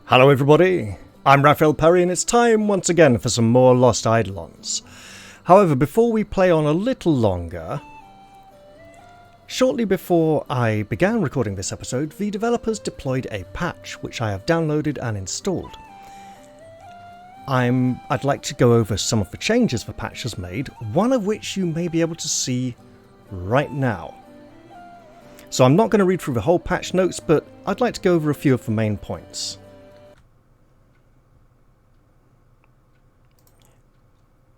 Hello everybody, I'm Raphael Perry and it's time once again for some more Lost Eidolons. However, before we play on a little longer, shortly before I began recording this episode, the developers deployed a patch which I have downloaded and installed. I'd like to go over some of the changes the patch has made, one of which you may be able to see right now. So I'm not going to read through the whole patch notes, but I'd like to go over a few of the main points.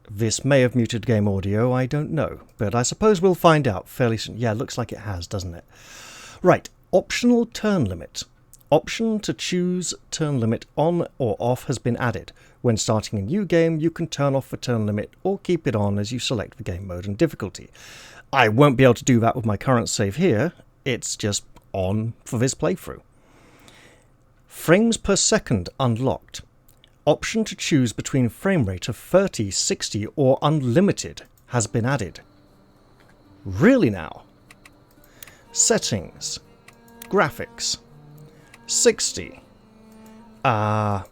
This may have muted game audio, I don't know, but I suppose we'll find out fairly soon. Yeah, looks like it has, doesn't it? Right, optional turn limit. Option to choose turn limit on or off has been added. When starting a new game, you can turn off the turn limit or keep it on as you select the game mode and difficulty. I won't be able to do that with my current save here, it's just on for this playthrough. Frames per second unlocked. Option to choose between frame rate of 30, 60 or unlimited has been added. Really now? Settings. Graphics. 60. Perhaps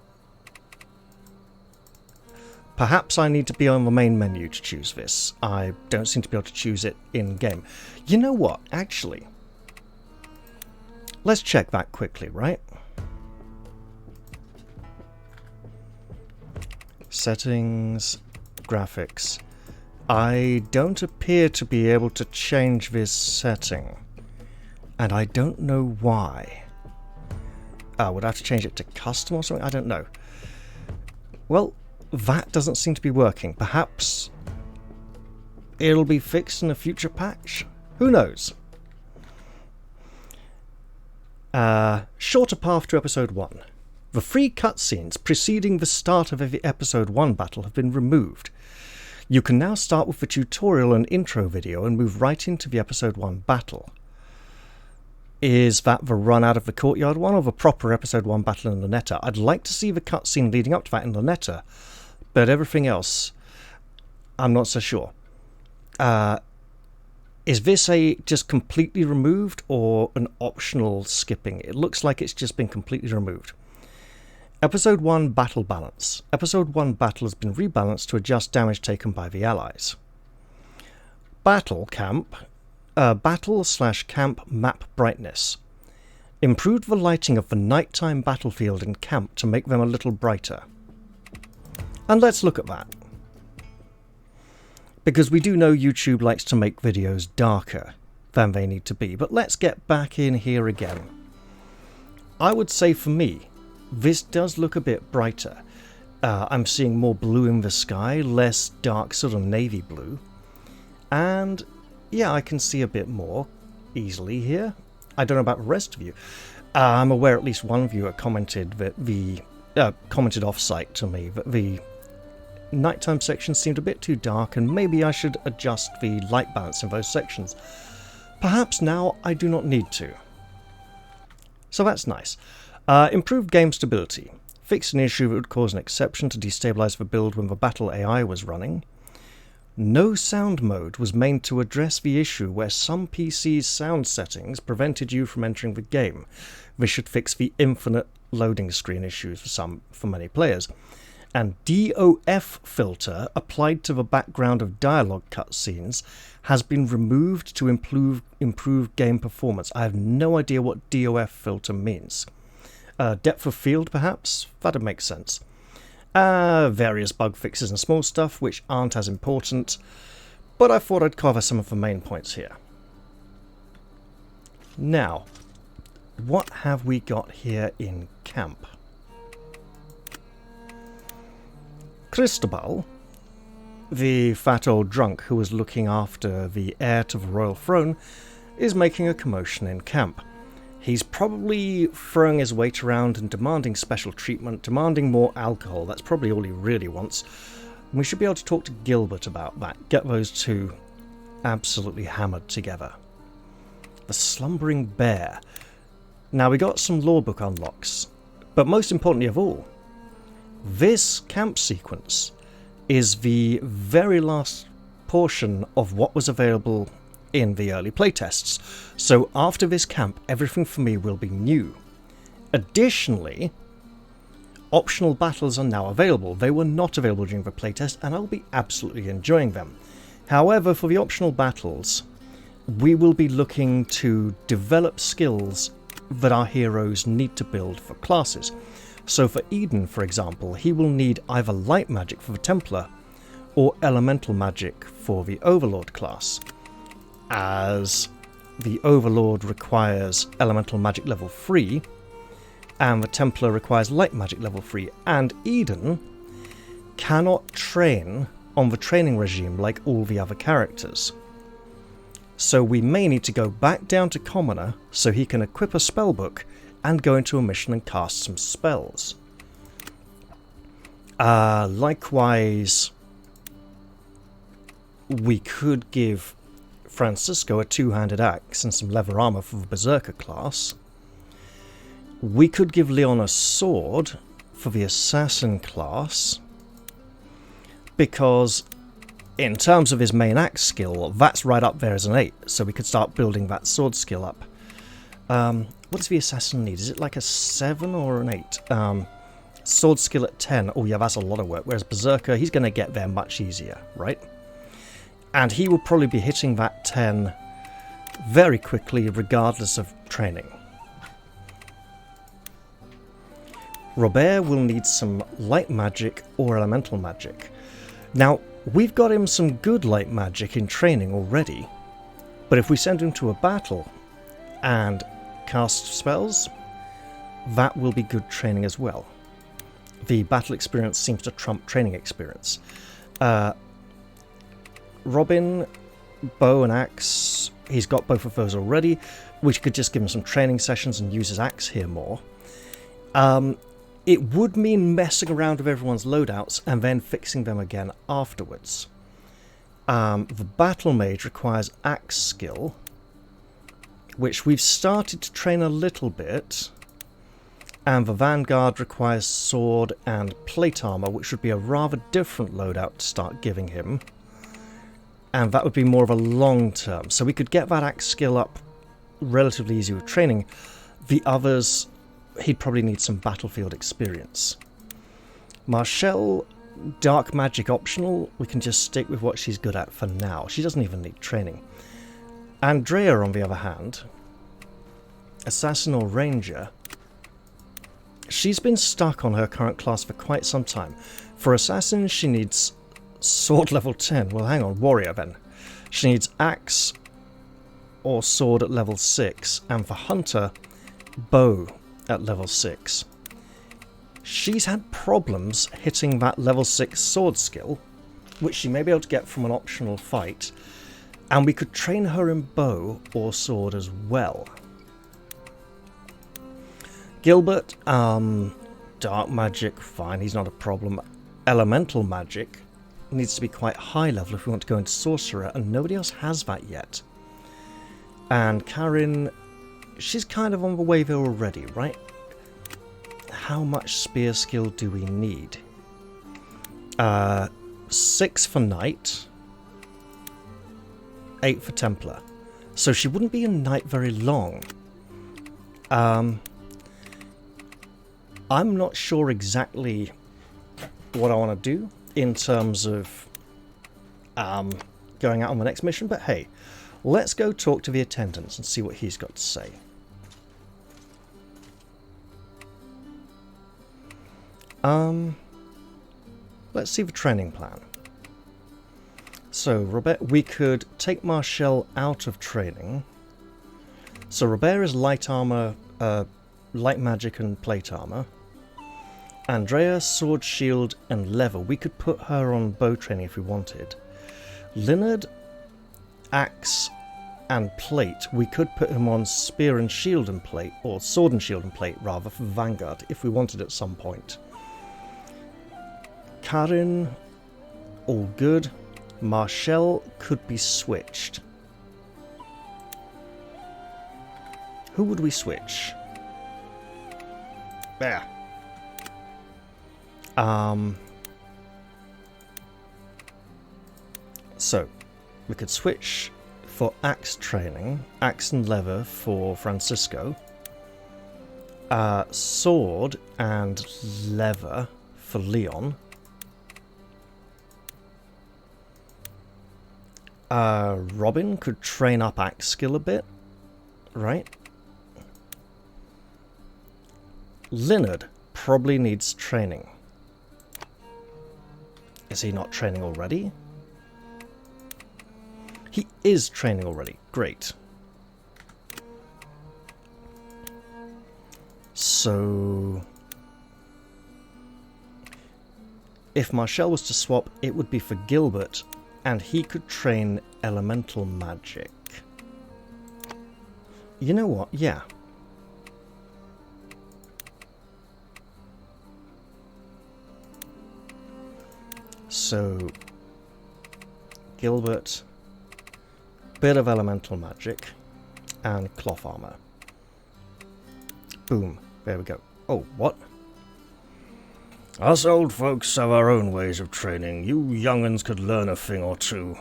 I need to be on the main menu to choose this. I don't seem to be able to choose it in-game. You know what, actually? Let's check that quickly, right? Settings, graphics. I don't appear to be able to change this setting, and I don't know why. Would I have to change it to custom or something? I don't know. Well, that doesn't seem to be working. Perhaps it'll be fixed in a future patch? Who knows? Shorter path to episode 1. The 3 cutscenes preceding the start of the episode 1 battle have been removed. You can now start with the tutorial and intro video and move right into the episode 1 battle. Is that the run out of the courtyard one or the proper episode 1 battle in Luneta? I'd like to see the cutscene leading up to that in Luneta, but everything else, I'm not so sure. Is this just completely removed or an optional skipping? It looks like it's just been completely removed. Episode 1 Battle Balance. Episode 1 Battle has been rebalanced to adjust damage taken by the allies. Battle Camp. Battle/camp map brightness. Improved the lighting of the nighttime battlefield and camp to make them a little brighter. And let's look at that. Because we do know YouTube likes to make videos darker than they need to be. But let's get back in here again. I would say for me, this does look a bit brighter. I'm seeing more blue in the sky, less dark sort of navy blue. And yeah, I can see a bit more easily here. I don't know about the rest of you. I'm aware at least one viewer commented that commented off-site to me that the nighttime section seemed a bit too dark and maybe I should adjust the light balance in those sections. Perhaps now I do not need to. So that's nice. Improved game stability. Fixed an issue that would cause an exception to destabilize the build when the battle AI was running. No sound mode was made to address the issue where some PC's sound settings prevented you from entering the game. This should fix the infinite loading screen issues for many players. And DOF filter applied to the background of dialogue cutscenes has been removed to improve game performance. I have no idea what DOF filter means. Depth of field, perhaps? That'd make sense. Various bug fixes and small stuff which aren't as important, but I thought I'd cover some of the main points here. Now, what have we got here in camp? Cristobal, the fat old drunk who was looking after the heir to the royal throne, is making a commotion in camp. He's probably throwing his weight around and demanding special treatment, demanding more alcohol. That's probably all he really wants. We should be able to talk to Gilbert about that. Get those two absolutely hammered together. The Slumbering Bear. Now we got some lorebook unlocks, but most importantly of all, this camp sequence is the very last portion of what was available in the early playtests. So after this camp, everything for me will be new. Additionally, Optional battles are now available. They were not available during the playtest, and I'll be absolutely enjoying them. However, for the optional battles, we will be looking to develop skills that our heroes need to build for classes. So for Eden, for example, he will need either light magic for the Templar or elemental magic for the Overlord class, as the Overlord requires elemental magic level 3 and the Templar requires light magic level 3, and Eden cannot train on the training regime like all the other characters. So we may need to go back down to Commoner so he can equip a spellbook and go into a mission and cast some spells. Likewise, we could give Francisco a two-handed axe and some leather armor for the Berserker class. We could give Leon a sword for the Assassin class, because in terms of his main axe skill, that's right up there as an 8, so we could start building that sword skill up. What does the Assassin need? Is it like a 7 or an 8? Sword skill at 10. Oh yeah, that's a lot of work, whereas Berserker, he's going to get there much easier, right? And he will probably be hitting that 10 very quickly, regardless of training. Robert will need some light magic or elemental magic. Now, we've got him some good light magic in training already, but if we send him to a battle and cast spells, that will be good training as well. The battle experience seems to trump training experience. Robin, bow and axe, he's got both of those already. We could just give him some training sessions and use his axe here more. It would mean messing around with everyone's loadouts and then fixing them again afterwards. The Battle Mage requires axe skill, which we've started to train a little bit, and the Vanguard requires sword and plate armor, which would be a rather different loadout to start giving him, and that would be more of a long term, so we could get that axe skill up relatively easy with training. The others, he'd probably need some battlefield experience. Marshall, dark magic optional, we can just stick with what she's good at for now. She doesn't even need training. Andrea, on the other hand, assassin or ranger, she's been stuck on her current class for quite some time. For assassin, she needs sword level 10. Well, hang on, warrior then. She needs axe or sword at level 6, and for hunter, bow at level 6. She's had problems hitting that level 6 sword skill, which she may be able to get from an optional fight, and we could train her in bow or sword as well. Gilbert, dark magic, fine, he's not a problem. Elemental magic needs to be quite high level if we want to go into sorcerer, and nobody else has that yet. And Karin, she's kind of on the way there already, right? How much spear skill do we need? 6 for knight, 8 for Templar. So she wouldn't be a knight very long. I'm not sure exactly what I want to do in terms of going out on the next mission, but hey, let's go talk to the attendant and see what he's got to say. Let's see the training plan. So, Robert, we could take Marshall out of training. So, Robert is light armor, light magic and plate armor. Andrea, sword, shield, and leather. We could put her on bow training if we wanted. Leonard, axe and plate. We could put him on spear and shield and plate, or sword and shield and plate rather, for Vanguard if we wanted at some point. Karin, all good. Marshall could be switched. Who would we switch? There. So, we could switch for axe training, axe and leather for Francisco. Sword and leather for Leon. Robin could train up axe skill a bit, right? Leonard probably needs training. Is he not training already? He is training already. Great. So if Marshall was to swap, it would be for Gilbert, and he could train elemental magic. You know what? Yeah. So Gilbert, bit of elemental magic, and cloth armor. Boom. There we go. Oh, what? Us old folks have our own ways of training. You young'uns could learn a thing or two.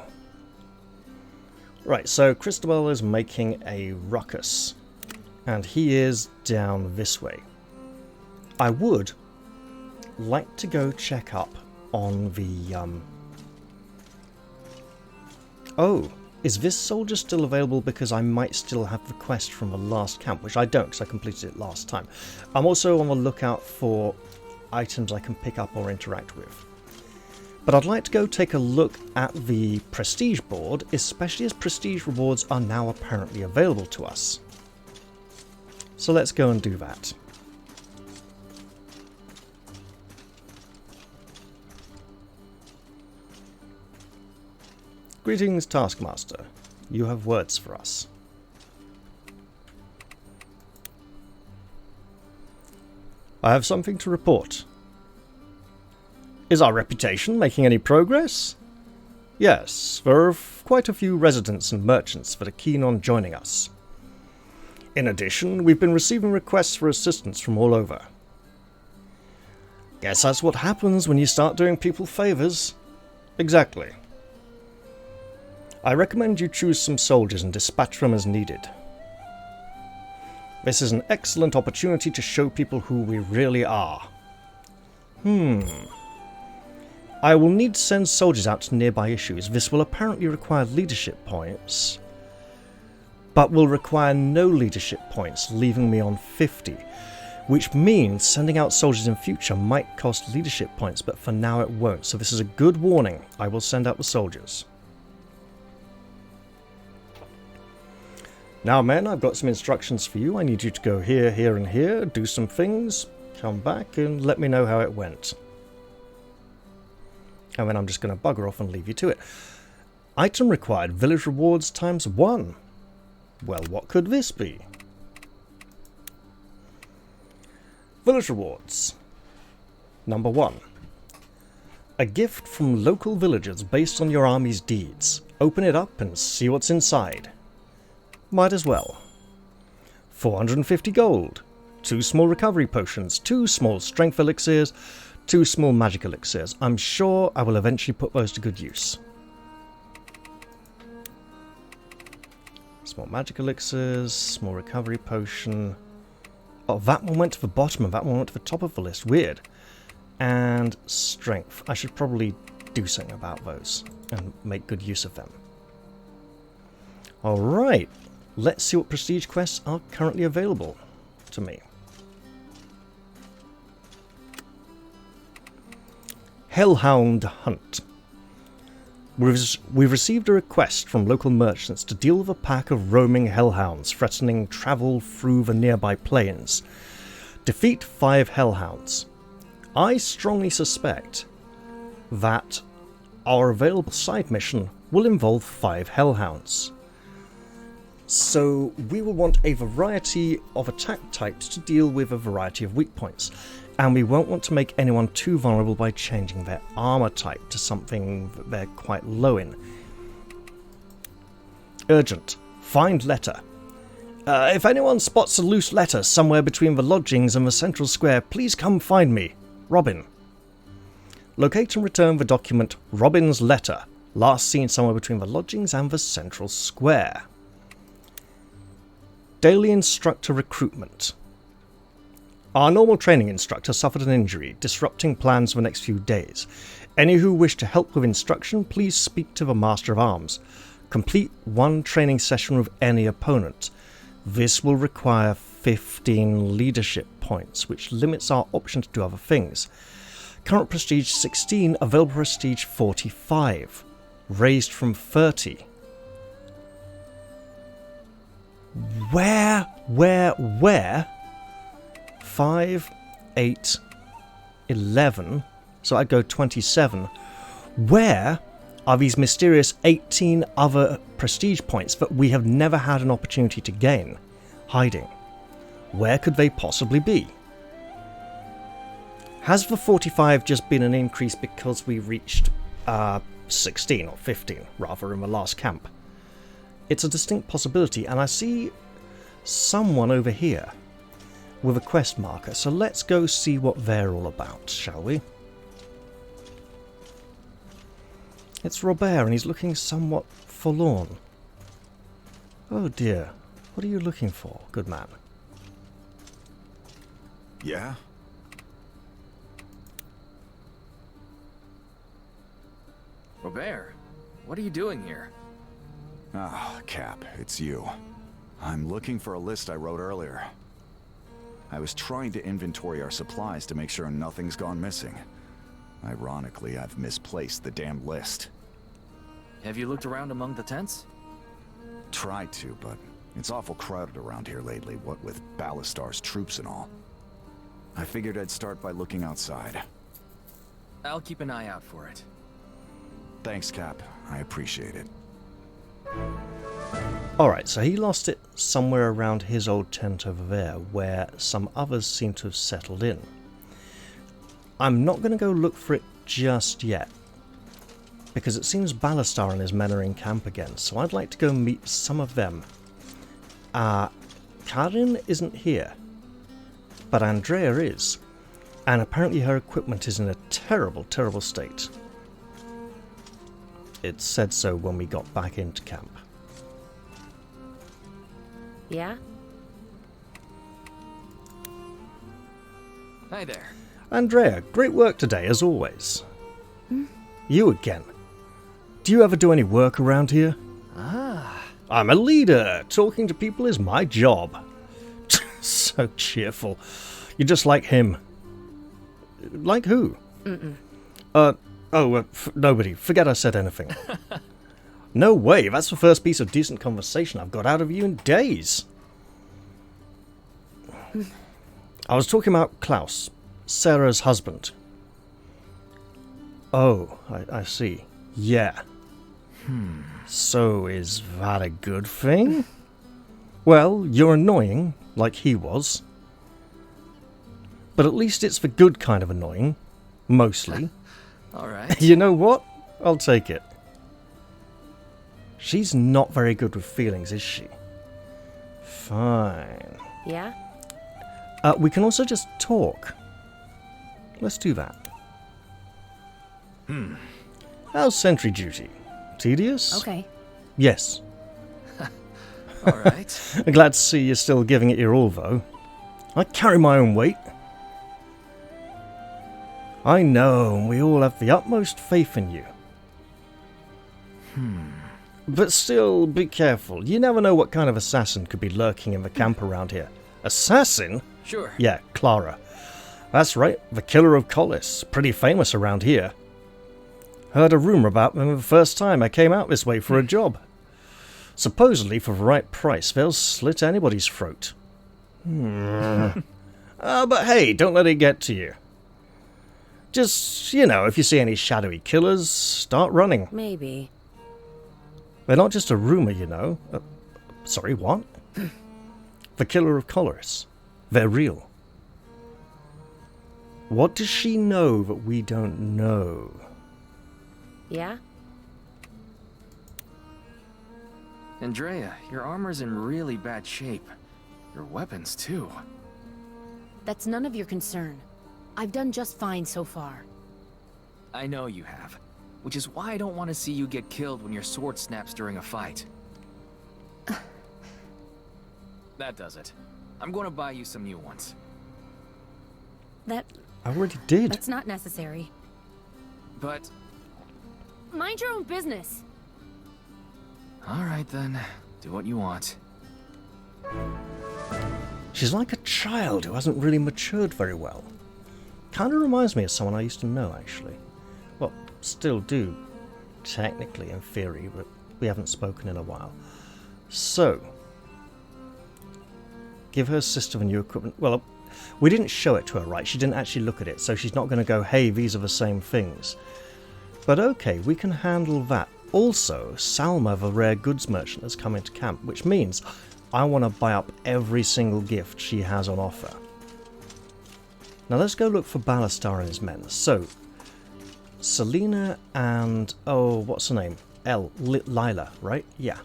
Right, so Cristobal is making a ruckus, and he is down this way. I would like to go check up on the, Oh, is this soldier still available? Because I might still have the quest from the last camp, which I don't, because I completed it last time. I'm also on the lookout for items I can pick up or interact with. But I'd like to go take a look at the prestige board, especially as prestige rewards are now apparently available to us. So let's go and do that. Greetings, Taskmaster. You have words for us. I have something to report. Is our reputation making any progress? Yes, there are quite a few residents and merchants that are keen on joining us. In addition, we've been receiving requests for assistance from all over. Guess that's what happens when you start doing people favors. Exactly. I recommend you choose some soldiers and dispatch them as needed. This is an excellent opportunity to show people who we really are. I will need to send soldiers out to nearby issues. This will apparently require leadership points, but will require no leadership points, leaving me on 50, which means sending out soldiers in future might cost leadership points, but for now it won't. So this is a good warning. I will send out the soldiers. Now, men, I've got some instructions for you. I need you to go here, here, and here, do some things, come back, and let me know how it went. And then I'm just going to bugger off and leave you to it. Item required, village rewards ×1. Well, what could this be? Village rewards. Number 1. A gift from local villagers based on your army's deeds. Open it up and see what's inside. Might as well. 450 gold, 2 small recovery potions, 2 small strength elixirs, 2 small magic elixirs. I'm sure I will eventually put those to good use. Small magic elixirs, small recovery potion. Oh, that one went to the bottom and that one went to the top of the list. Weird. And strength. I should probably do something about those and make good use of them. Alright. Let's see what prestige quests are currently available to me. Hellhound Hunt. We've received a request from local merchants to deal with a pack of roaming hellhounds threatening travel through the nearby plains. Defeat 5 hellhounds. I strongly suspect that our available side mission will involve 5 hellhounds. So we will want a variety of attack types to deal with a variety of weak points, and we won't want to make anyone too vulnerable by changing their armor type to something that they're quite low in. Urgent. Find letter. If anyone spots a loose letter somewhere between the lodgings and the central square, please come find me. Robin. Locate and return the document Robin's letter, last seen somewhere between the lodgings and the central square. Daily instructor recruitment. Our normal training instructor suffered an injury, disrupting plans for the next few days. Any who wish to help with instruction, please speak to the Master of Arms. Complete one training session with any opponent. This will require 15 leadership points, which limits our option to do other things. Current prestige 16, available prestige 45. Raised from 30. Where? 5, 8, 11. So I'd go 27. Where are these mysterious 18 other prestige points that we have never had an opportunity to gain? Hiding. Where could they possibly be? Has the 45 just been an increase because we reached 16 or 15 rather in the last camp? It's a distinct possibility, and I see someone over here with a quest marker, so let's go see what they're all about, shall we? It's Robert, and he's looking somewhat forlorn. Oh dear, what are you looking for, good man? Yeah? Robert, what are you doing here? Ah, Cap, it's you. I'm looking for a list I wrote earlier. I was trying to inventory our supplies to make sure nothing's gone missing. Ironically, I've misplaced the damn list. Have you looked around among the tents? Tried to, but it's awful crowded around here lately, what with Ballastar's troops and all. I figured I'd start by looking outside. I'll keep an eye out for it. Thanks, Cap. I appreciate it. Alright, so he lost it somewhere around his old tent over there, where some others seem to have settled in. I'm not going to go look for it just yet, because it seems Ballastar and his men are in camp again, so I'd like to go meet some of them. Karin isn't here, but Andrea is, and apparently her equipment is in a terrible, terrible state. It said so when we got back into camp. Yeah? Hi there. Andrea, great work today, as always. You again. Do you ever do any work around here? I'm a leader. Talking to people is my job. So cheerful. You're just like him. Like who? Nobody. Forget I said anything. No way, that's the first piece of decent conversation I've got out of you in days. I was talking about Klaus, Sarah's husband. Oh, I see. Yeah. So is that a good thing? Well, you're annoying, like he was. But at least it's the good kind of annoying. Mostly. Alright. You know what? I'll take it. She's not very good with feelings, is she? Fine. Yeah? We can also just talk. Let's do that. How's sentry duty? Tedious? Okay. Yes. Alright. Glad to see you're still giving it your all, though. I carry my own weight. I know, and we all have the utmost faith in you. But still, be careful. You never know what kind of assassin could be lurking in the camp around here. Assassin? Sure. Yeah, Clara. That's right, the killer of Collis. Pretty famous around here. Heard a rumour about them the first time I came out this way for a job. Supposedly, for the right price, they'll slit anybody's throat. But hey, don't let it get to you. Just, if you see any shadowy killers, start running. Maybe. They're not just a rumour, sorry, what? The killer of Collis. They're real. What does she know that we don't know? Yeah? Andrea, your armor's in really bad shape. Your weapons, too. That's none of your concern. I've done just fine so far. I know you have. Which is why I don't want to see you get killed when your sword snaps during a fight. That does it. I'm going to buy you some new ones. I already did. That's not necessary. But... Mind your own business. Alright then. Do what you want. She's like a child who hasn't really matured very well. Kind of reminds me of someone I used to know, actually. Well, still do, technically, in theory, but we haven't spoken in a while. So, give her sister the new equipment. Well, we didn't show it to her, right? She didn't actually look at it, so she's not going to go, hey, these are the same things. But okay, we can handle that. Also, Salma, the rare goods merchant, has come into camp, which means I want to buy up every single gift she has on offer. Now let's go look for Ballastar and his men. So, Selena and... oh, what's her name? Lila, right? Yeah.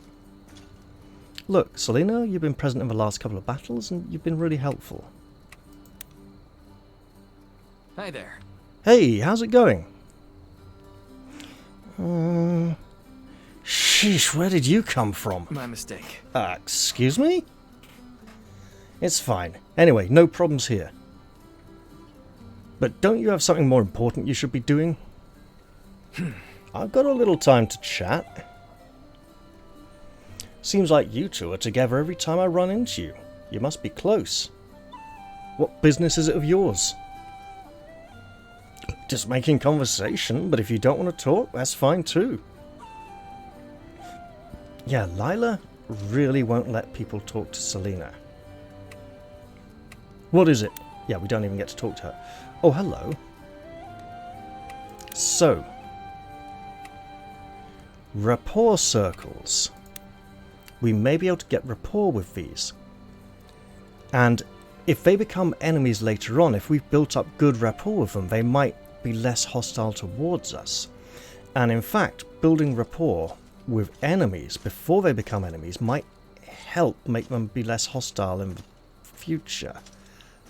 Look, Selena, you've been present in the last couple of battles and you've been really helpful. Hi there. Hey, how's it going? Sheesh, where did you come from? My mistake. Excuse me? It's fine. Anyway, no problems here. But don't you have something more important you should be doing? I've got a little time to chat. Seems like you two are together every time I run into you. You must be close. What business is it of yours? Just making conversation, but if you don't want to talk, that's fine too. Yeah, Lila really won't let people talk to Selena. What is it? Yeah, we don't even get to talk to her. Oh, hello. So, rapport circles. We may be able to get rapport with these. And if they become enemies later on, if we've built up good rapport with them, they might be less hostile towards us. And in fact, building rapport with enemies before they become enemies might help make them be less hostile in the future.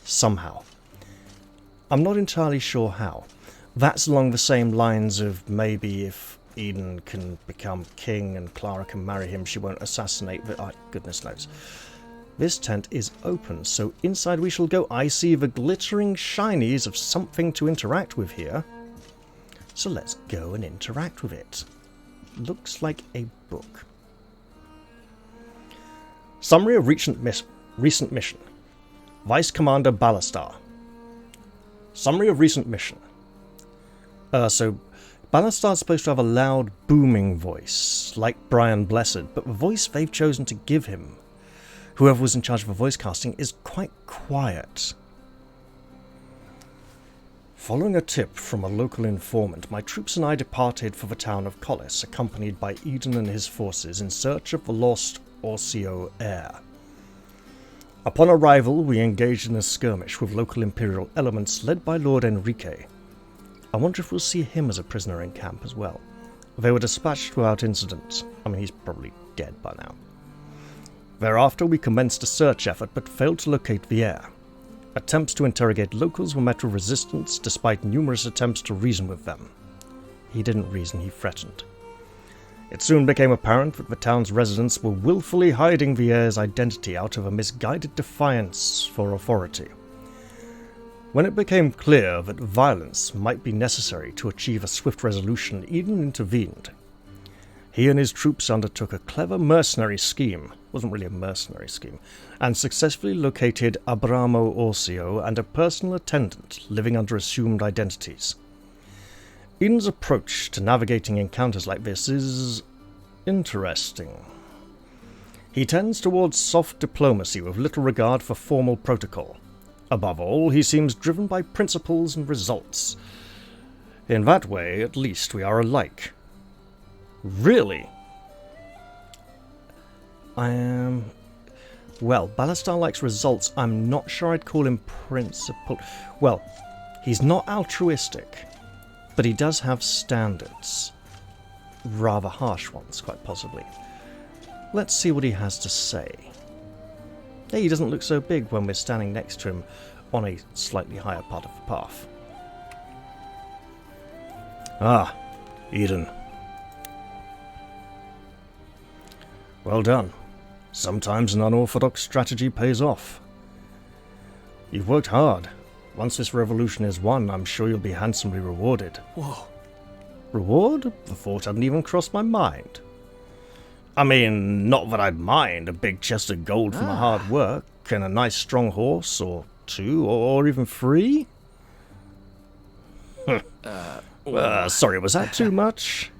Somehow. I'm not entirely sure how. That's along the same lines of maybe if Eden can become king and Clara can marry him, she won't assassinate the... goodness knows. This tent is open, so inside we shall go. I see the glittering shinies of something to interact with here. So let's go and interact with it. Looks like a book. Summary of recent mission. Vice Commander Ballastar. Summary of recent mission. So, Ballastar's supposed to have a loud, booming voice, like Brian Blessed, but the voice they've chosen to give him, whoever was in charge of the voice casting, is quite quiet. Following a tip from a local informant, my troops and I departed for the town of Collis, accompanied by Eden and his forces in search of the lost Orcio heir. Upon arrival, we engaged in a skirmish with local Imperial elements led by Lord Enrique. I wonder if we'll see him as a prisoner in camp as well. They were dispatched without incident. I mean, he's probably dead by now. Thereafter, we commenced a search effort but failed to locate the heir. Attempts to interrogate locals were met with resistance despite numerous attempts to reason with them. He didn't reason, he threatened. It soon became apparent that the town's residents were willfully hiding the heir's identity out of a misguided defiance for authority. When it became clear that violence might be necessary to achieve a swift resolution, Eden intervened. He and his troops undertook a clever mercenary scheme, wasn't really a mercenary scheme, and successfully located Abramo Orcio and a personal attendant living under assumed identities. Eden's approach to navigating encounters like this is interesting. He tends towards soft diplomacy with little regard for formal protocol. Above all, he seems driven by principles and results. In that way, at least, we are alike. Really? Well, Ballastar likes results. I'm not sure I'd call him principled. Well, he's not altruistic, but he does have standards. Rather harsh ones, quite possibly. Let's see what he has to say. Hey, he doesn't look so big when we're standing next to him on a slightly higher part of the path. Ah, Eden. Well done. Sometimes an unorthodox strategy pays off. You've worked hard. Once this revolution is won, I'm sure you'll be handsomely rewarded. Whoa. Reward? The thought hadn't even crossed my mind. I mean, not that I'd mind a big chest of gold for my hard work, and a nice strong horse, or 2, or even 3. Sorry, was that too much?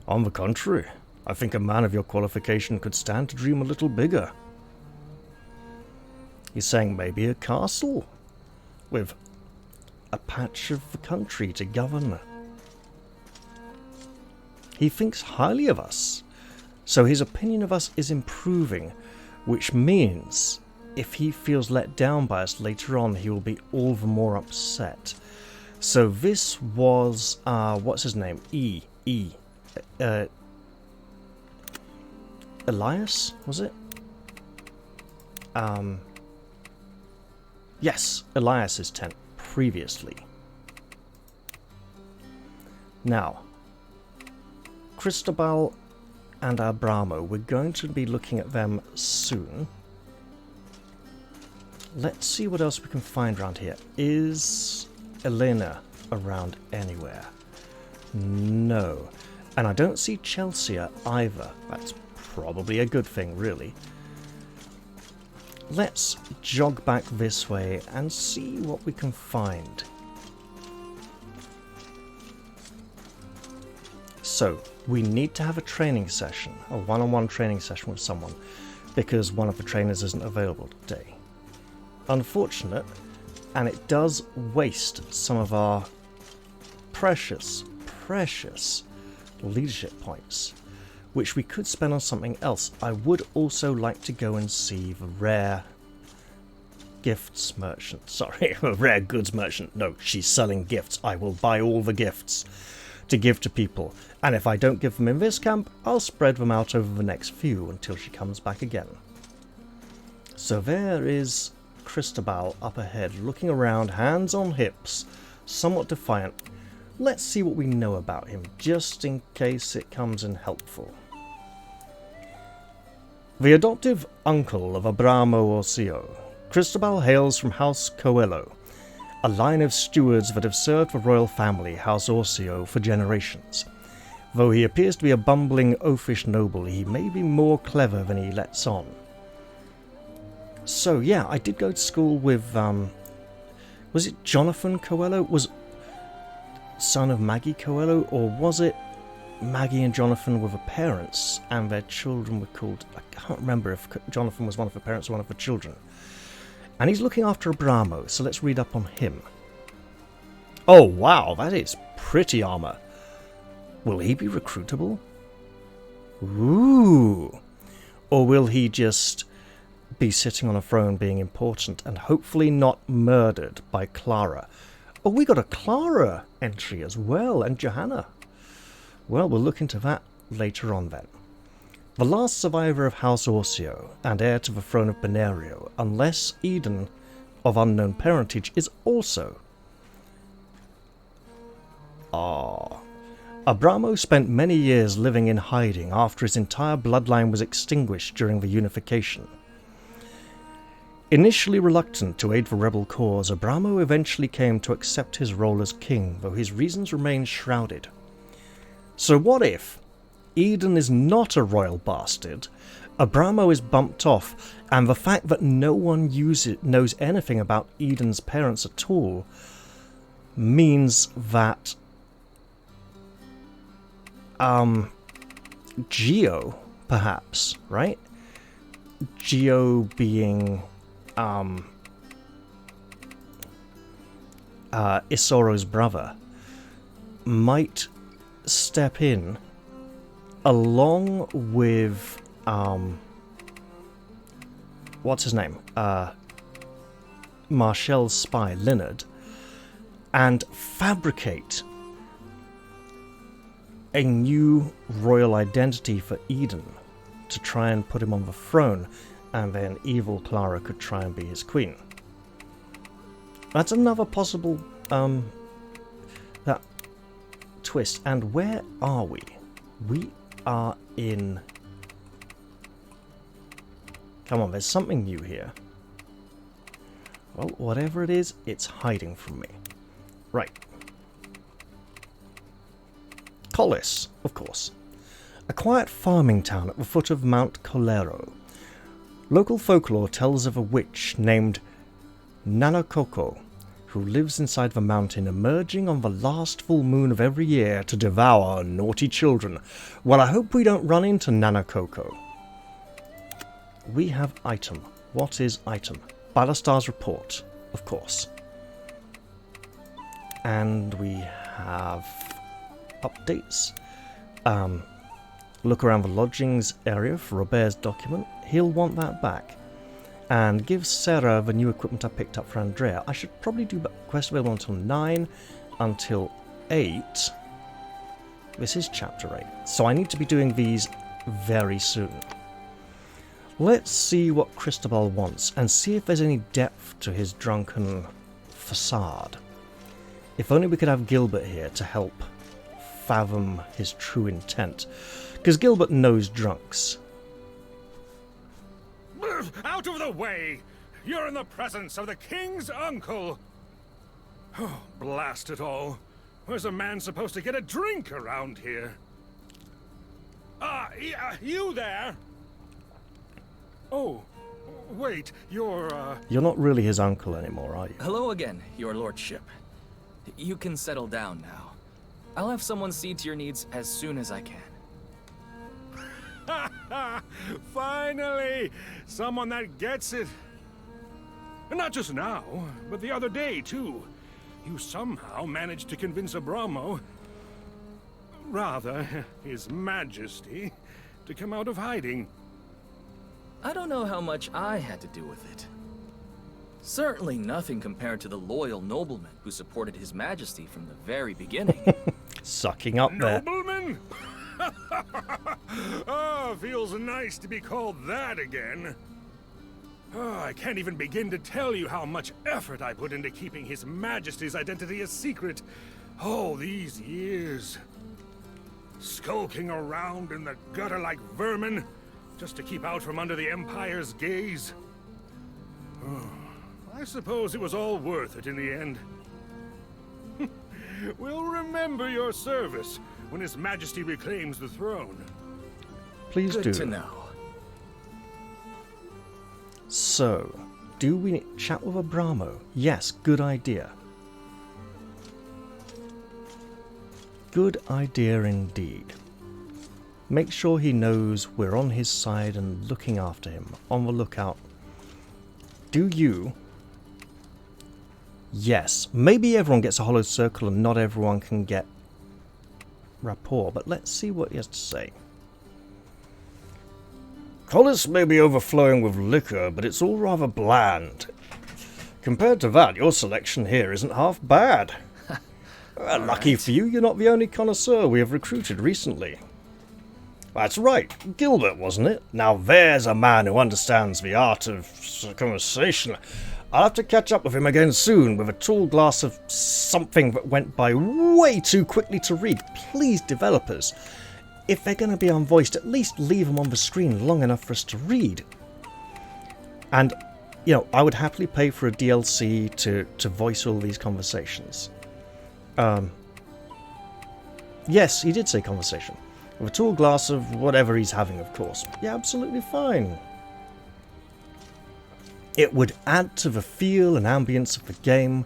On the contrary, I think a man of your qualification could stand to dream a little bigger. He's saying maybe a castle, with a patch of the country to govern. He thinks highly of us, so his opinion of us is improving, which means if he feels let down by us later on, he will be all the more upset. So this was, what's his name? Elias, was it? Yes, Elias's tent previously. Now, Cristobal and Abramo, we're going to be looking at them soon. Let's see what else we can find around here. Is Elena around anywhere? No. And I don't see Chelsea either. That's probably a good thing, really. Let's jog back this way and see what we can find. So, we need to have a training session, a one-on-one training session with someone, because one of the trainers isn't available today. Unfortunate, and it does waste some of our precious leadership points, which we could spend on something else. I would also like to go and see the rare gifts merchant. Sorry, a rare goods merchant. No, she's selling gifts. I will buy all the gifts to give to people, and if I don't give them in this camp, I'll spread them out over the next few until she comes back again. So there is Cristobal up ahead, looking around, hands on hips, somewhat defiant. Let's see what we know about him, just in case it comes in helpful. The adoptive uncle of Abramo Orsio, Cristobal hails from House Coelho, a line of stewards that have served the royal family, House Orsio, for generations. Though he appears to be a bumbling, oafish noble, he may be more clever than he lets on. So yeah, I did go to school with, was it Jonathan Coelho? Was son of Maggie Coelho, or was it Maggie and Jonathan were the parents and their children were called, I can't remember if Jonathan was one of the parents or one of the children. And he's looking after Abramo, so let's read up on him. Oh wow, that is pretty armor. Will he be recruitable? Ooh. Or will he just be sitting on a throne being important and hopefully not murdered by Clara? Oh, we got a Clara entry as well, and Johanna. Well, we'll look into that later on then. The last survivor of House Orsio and heir to the throne of Benario, unless Eden, of unknown parentage, is also. Abramo spent many years living in hiding after his entire bloodline was extinguished during the unification. Initially reluctant to aid the rebel cause, Abramo eventually came to accept his role as king, though his reasons remain shrouded. So what if Eden is not a royal bastard, Abramo is bumped off, and the fact that no one knows anything about Eden's parents at all means that Gio, perhaps, right? Gio being Isoro's brother, might step in along with what's his name? Marcel's spy, Leonard, and fabricate a new royal identity for Eden to try and put him on the throne, and then evil Clara could try and be his queen. That's another possible that twist. And where are we? We are in... Come on, there's something new here. Well, whatever it is, it's hiding from me. Right. Collis, of course. A quiet farming town at the foot of Mount Colero. Local folklore tells of a witch named Nanakoko, who lives inside the mountain, emerging on the last full moon of every year to devour naughty children. Well, I hope we don't run into Nanakoko. We have item. What is item? Ballastar's report, of course. And we have updates. Look around the lodgings area for Robert's document. He'll want that back. And give Sarah the new equipment I picked up for Andrea. I should probably do quest available until 9, until 8. This is chapter 8. So I need to be doing these very soon. Let's see what Cristobal wants and see if there's any depth to his drunken facade. If only we could have Gilbert here to help fathom his true intent. Because Gilbert knows drunks. Out of the way! You're in the presence of the king's uncle! Oh, blast it all. Where's a man supposed to get a drink around here? You there? Oh, wait, you're not really his uncle anymore, are you? Hello again, your lordship. You can settle down now. I'll have someone see to your needs as soon as I can. Finally! Someone that gets it. And not just now, but the other day, too. You somehow managed to convince Abramo, rather, His Majesty, to come out of hiding. I don't know how much I had to do with it. Certainly nothing compared to the loyal nobleman who supported His Majesty from the very beginning. Sucking up there. Nobleman? Oh, feels nice to be called that again. Oh, I can't even begin to tell you how much effort I put into keeping His Majesty's identity a secret all these years. Skulking around in the gutter like vermin, just to keep out from under the Empire's gaze. Oh, I suppose it was all worth it in the end. We'll remember your service when His Majesty reclaims the throne. Please do. Good to know. So, do we chat with Abramo? Yes, good idea. Good idea indeed. Make sure he knows we're on his side and looking after him. On the lookout. Do you? Yes. Maybe everyone gets a hollow circle and not everyone can get rapport, but let's see what he has to say. Collis may be overflowing with liquor, but it's all rather bland. Compared to that, your selection here isn't half bad. Lucky for you, you're not the only connoisseur we have recruited recently. That's right, Gilbert, wasn't it? Now there's a man who understands the art of conversation. I'll have to catch up with him again soon with a tall glass of something that went by way too quickly to read. Please, developers, if they're going to be unvoiced, at least leave them on the screen long enough for us to read. And, you know, I would happily pay for a DLC to voice all these conversations. Yes, he did say conversation. With a tall glass of whatever he's having, of course. Yeah, absolutely fine. It would add to the feel and ambience of the game.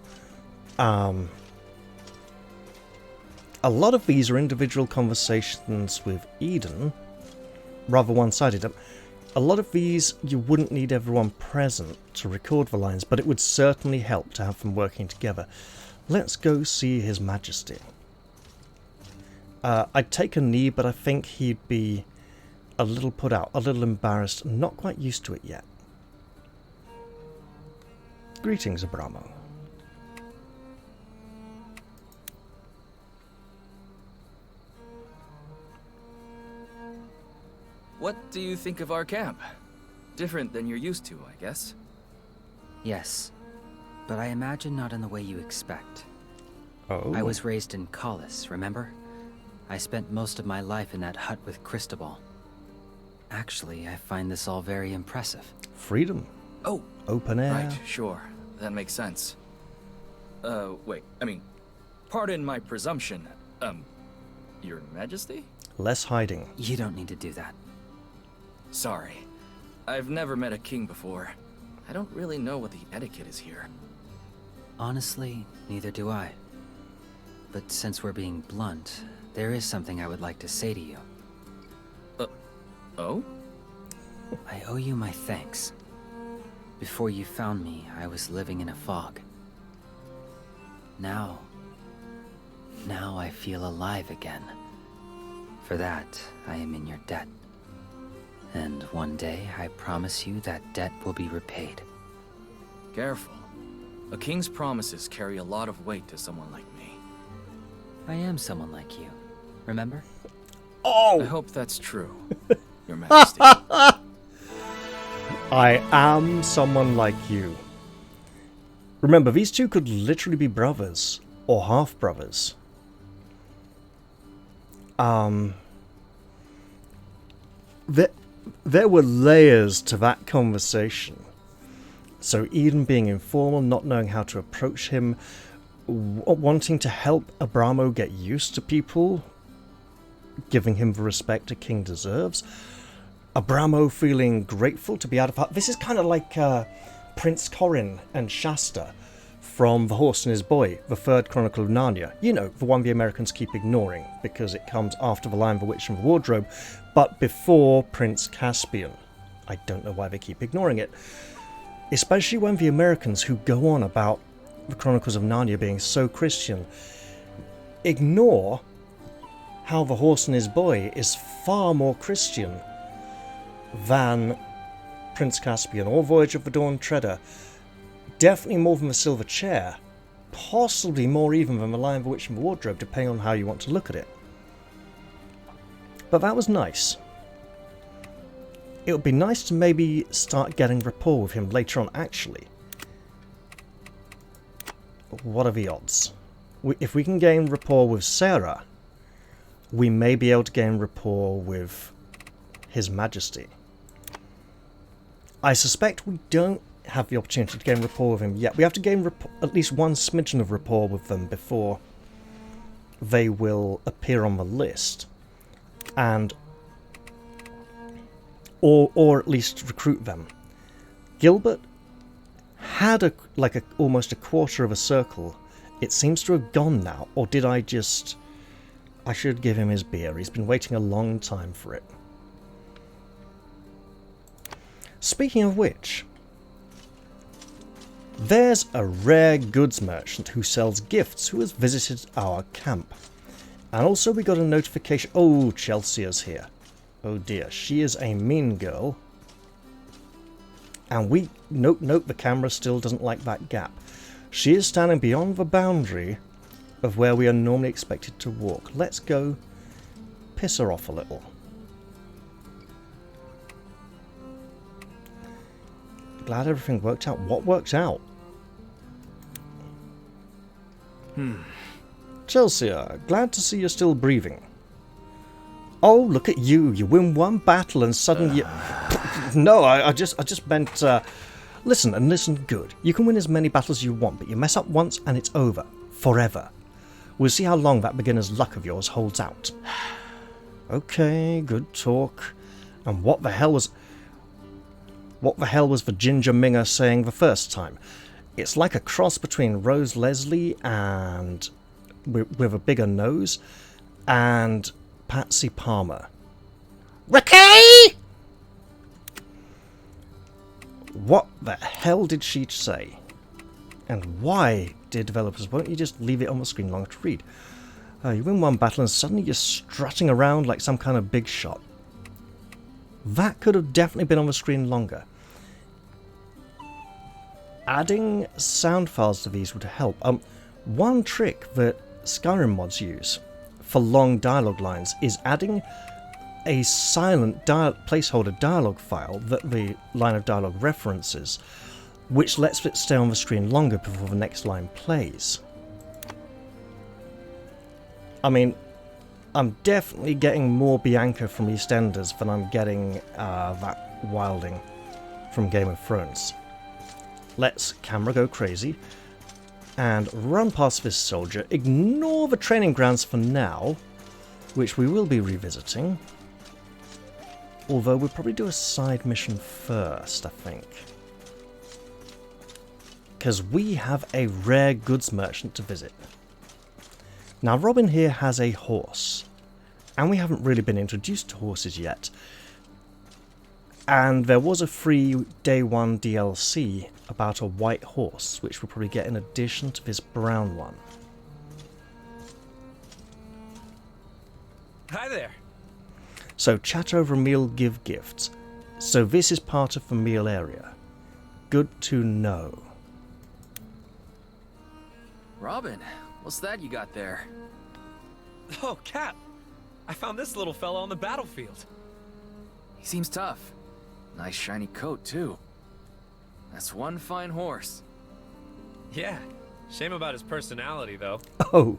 A lot of these are individual conversations with Eden, rather one-sided. A lot of these, you wouldn't need everyone present to record the lines, but it would certainly help to have them working together. Let's go see His Majesty. I'd take a knee, but I think he'd be a little put out, a little embarrassed, not quite used to it yet. Greetings, Abramo. What do you think of our camp? Different than you're used to, I guess. Yes, but I imagine not in the way you expect. Oh. I was raised in Collis, remember? I spent most of my life in that hut with Cristobal. Actually, I find this all very impressive. Freedom. Oh, Open air. right, sure. that makes sense. Wait, I mean, pardon my presumption. Your Majesty? Less hiding. You don't need to do that. Sorry. I've never met a king before. I don't really know what the etiquette is here. Honestly, neither do I. But since we're being blunt, there is something I would like to say to you. Oh? I owe you my thanks. Before you found me, I was living in a fog. Now I feel alive again. For that, I am in your debt. And one day, I promise you that debt will be repaid. Careful. A king's promises carry a lot of weight to someone like me. I am someone like you, remember? I hope that's true, Your Majesty. I am someone like you. Remember, these two could literally be brothers, or half-brothers. There were layers to that conversation. So Eden being informal, not knowing how to approach him, wanting to help Abramo get used to people, giving him the respect a king deserves. Abramo feeling grateful to be out of heart. This is kind of like Prince Corin and Shasta from The Horse and His Boy, the third Chronicle of Narnia. You know, the one the Americans keep ignoring because it comes after The Lion, the Witch and the Wardrobe, but before Prince Caspian. I don't know why they keep ignoring it. Especially when the Americans, who go on about the Chronicles of Narnia being so Christian, ignore how The Horse and His Boy is far more Christian than Prince Caspian or Voyage of the Dawn Treader. Definitely more than The Silver Chair. Possibly more even than The Lion, the Witch and the Wardrobe, depending on how you want to look at it. But that was nice. It would be nice to maybe start getting rapport with him later on, actually. What are the odds? If we can gain rapport with Sarah, we may be able to gain rapport with His Majesty. I suspect we don't have the opportunity to gain rapport with him yet. We have to gain at least one smidgen of rapport with them before they will appear on the list. And or at least recruit them. Gilbert had almost a quarter of a circle. It seems to have gone now, or did I should give him his beer. He's been waiting a long time for it. Speaking of which, there's a rare goods merchant who sells gifts who has visited our camp. And also we got a notification. Oh, Chelsea's here. Oh dear, she is a mean girl. And note, the camera still doesn't like that gap. She is standing beyond the boundary of where we are normally expected to walk. Let's go piss her off a little. Glad everything worked out. What worked out? Chelsea, glad to see you're still breathing. Oh, look at you. You win one battle and suddenly you... No, I just meant... Listen, and listen good. You can win as many battles as you want, but you mess up once and it's over. Forever. We'll see how long that beginner's luck of yours holds out. Okay, good talk. And what the hell was the Ginger Minger saying the first time? It's like a cross between Rose Leslie and... with a bigger nose, and Patsy Palmer. Ricky! What the hell did she say? And why, dear developers, won't you just leave it on the screen longer to read? You win one battle and suddenly you're strutting around like some kind of big shot. That could have definitely been on the screen longer. Adding sound files to these would help. One trick that Skyrim mods use for long dialogue lines is adding a silent placeholder dialogue file that the line of dialogue references, which lets it stay on the screen longer before the next line plays. I mean, I'm definitely getting more Bianca from EastEnders than I'm getting that Wilding from Game of Thrones. let's camera go crazy and run past this soldier. Ignore the training grounds for now, which we will be revisiting. Although we'll probably do a side mission first, I think. Because we have a rare goods merchant to visit. Now Robin here has a horse. And we haven't really been introduced to horses yet. And there was a free day 1 DLC about a white horse, which we'll probably get in addition to this brown one. Hi there. So chat over a meal, give gifts. So this is part of the meal area. Good to know. Robin, what's that you got there? Oh, Cap. I found this little fella on the battlefield. He seems tough. Nice shiny coat, too. That's one fine horse. Yeah. Shame about his personality, though. Oh,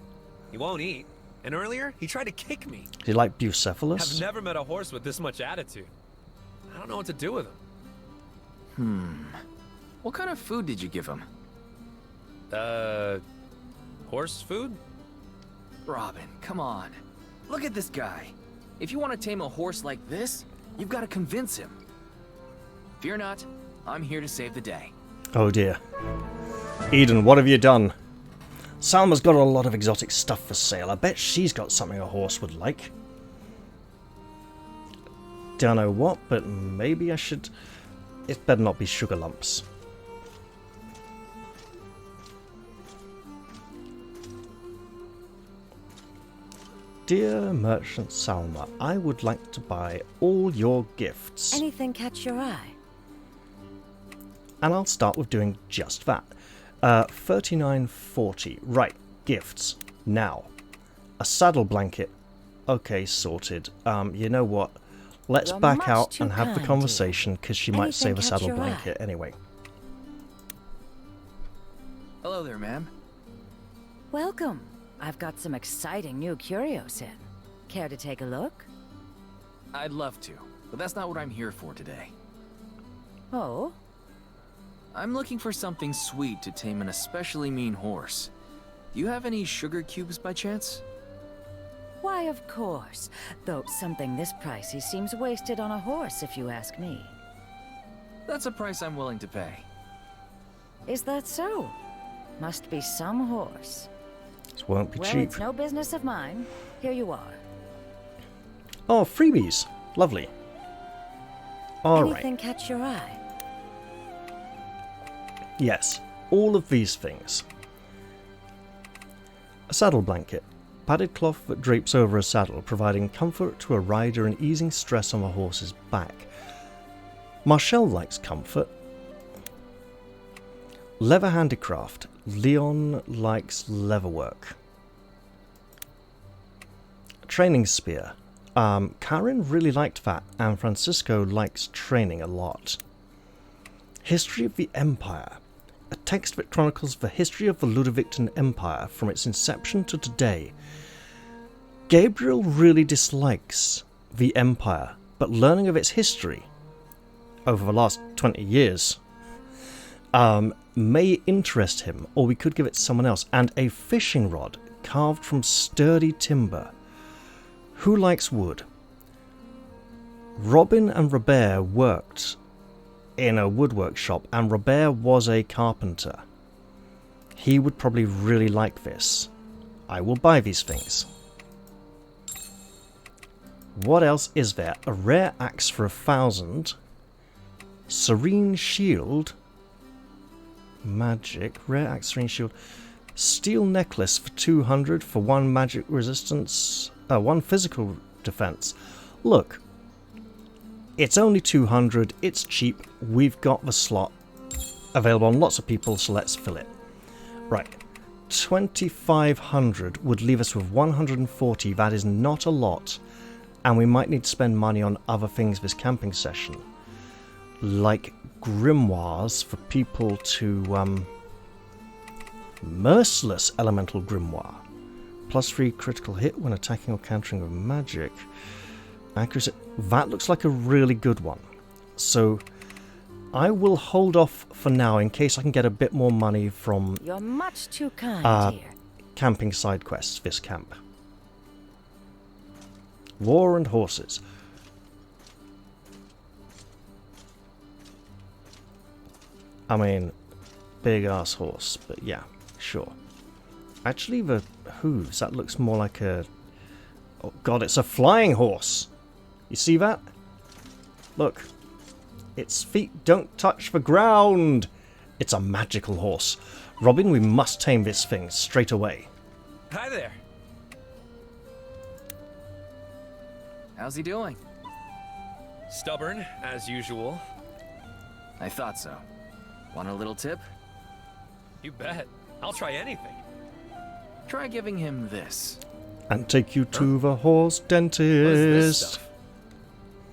He won't eat. And earlier, he tried to kick me. do you like I've Bucephalus? never met a horse with this much attitude. I don't know what to do with him. What kind of food did you give him? Horse food? Robin, come on. Look at this guy. If you want to tame a horse like this, you've got to convince him. Fear not, I'm here to save the day. Oh dear. Eden, what have you done? Salma's got a lot of exotic stuff for sale. I bet she's got something a horse would like. Don't know what, but maybe I should... It better not be sugar lumps. Dear Merchant Salma, I would like to buy all your gifts. Anything catch your eye? And I'll start with doing just that. 39.40. Right, gifts. Now, a saddle blanket. Okay, sorted. You know what? Let's You're back much out too and have the kind, conversation, because she might Anything save a catch saddle your eye? blanket anyway. Hello there, ma'am. Welcome. I've got some exciting new curios in. Care to take a look? I'd love to, but that's not what I'm here for today. Oh? I'm looking for something sweet to tame an especially mean horse. Do you have any sugar cubes by chance? Why, of course. Though something this pricey seems wasted on a horse, if you ask me. That's a price I'm willing to pay. Is that so? Must be some horse. This won't be Well, cheap. it's no business of mine. Here you are. Oh, freebies. Lovely. Alright. Anything catch your eye? Yes, all of these things. A saddle blanket. Padded cloth that drapes over a saddle, providing comfort to a rider and easing stress on the horse's back. Marshall likes comfort. Leather handicraft. Leon likes leatherwork. Training spear. Karen really liked that, and Francisco likes training a lot. History of the Empire. A text that chronicles the history of the Ludivictan Empire from its inception to today. Gabriel really dislikes the Empire, but learning of its history over the last 20 years may interest him, or we could give it to someone else. And a fishing rod carved from sturdy timber. Who likes wood? Robin and Robert worked in a woodwork shop, and Robert was a carpenter. He would probably really like this. I will buy these things. What else is there? A rare axe for 1,000. Serene shield. Magic. Rare axe, serene shield. Steel necklace for 200 for 1 magic resistance. 1 physical defense. Look. It's only 200. It's cheap. We've got the slot available on lots of people, so let's fill it. Right. 2,500 would leave us with 140. That is not a lot. And we might need to spend money on other things this camping session. Like grimoires for people to... Merciless Elemental Grimoire. +3 critical hit when attacking or countering with magic. Accuracy. That looks like a really good one. So, I will hold off for now in case I can get a bit more money from You're much too kind, dear. camping side quests, this camp. War and horses. I mean, big ass horse, but yeah, sure. Actually, the hooves, that looks more like a... Oh god, it's a flying horse! You see that? Look. Its feet don't touch the ground! It's a magical horse. Robin, we must tame this thing straight away. Hi there. How's he doing? Stubborn, as usual. I thought so. Want a little tip? You bet. I'll try anything. Try giving him this. And take you to the horse dentist. What is this stuff?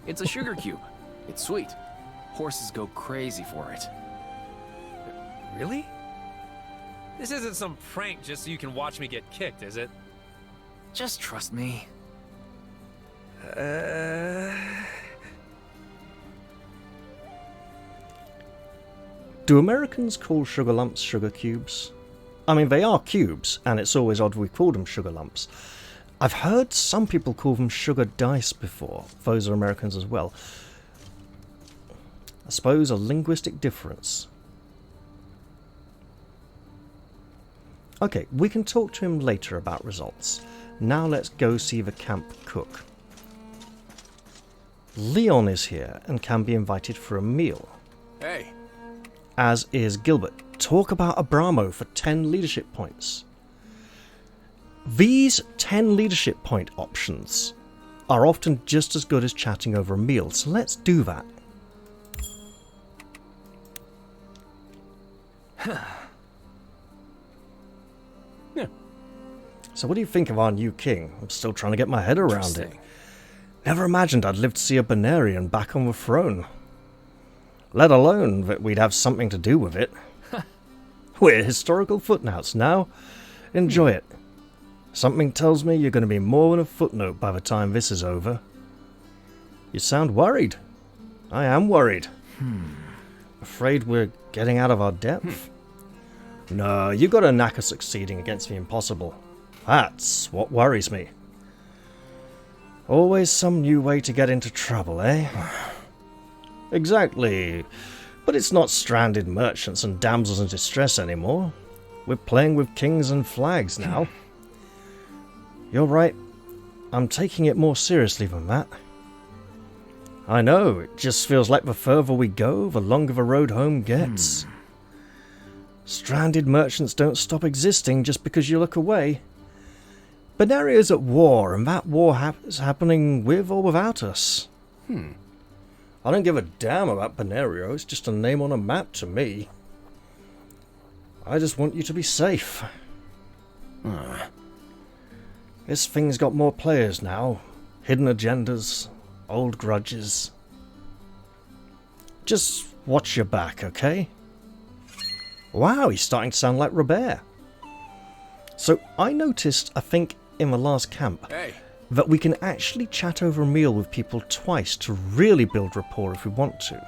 It's a sugar cube. It's sweet. Horses go crazy for it. Really? This isn't some prank just so you can watch me get kicked, is it? Just trust me. Do Americans call sugar lumps sugar cubes? I mean, they are cubes, and it's always odd we call them sugar lumps. I've heard some people call them sugar dice before. Those are Americans as well. I suppose a linguistic difference. Okay, we can talk to him later about results. Now let's go see the camp cook. Leon is here and can be invited for a meal. Hey. As is Gilbert. Talk about Abramo for 10 leadership points. These 10 leadership point options are often just as good as chatting over a meal, so let's do that. Yeah. So what do you think of our new king? I'm still trying to get my head around it. Never imagined I'd live to see a Benarian back on the throne. Let alone that we'd have something to do with it. We're historical footnotes now. Enjoy it. Something tells me you're going to be more than a footnote by the time this is over. You sound worried. I am worried. Afraid we're getting out of our depth? No, you got a knack of succeeding against the impossible. That's what worries me. Always some new way to get into trouble, eh? Exactly. But it's not stranded merchants and damsels in distress anymore. We're playing with kings and flags now. You're right. I'm taking it more seriously than that. I know, it just feels like the further we go, the longer the road home gets. Stranded merchants don't stop existing just because you look away. Benaria's at war, and that war is happening with or without us. I don't give a damn about Benario, it's just a name on a map to me. I just want you to be safe. This thing's got more players now. Hidden agendas, old grudges. Just watch your back, okay? Wow, he's starting to sound like Robert. So I noticed, I think, in the last camp, that we can actually chat over a meal with people twice to really build rapport if we want to.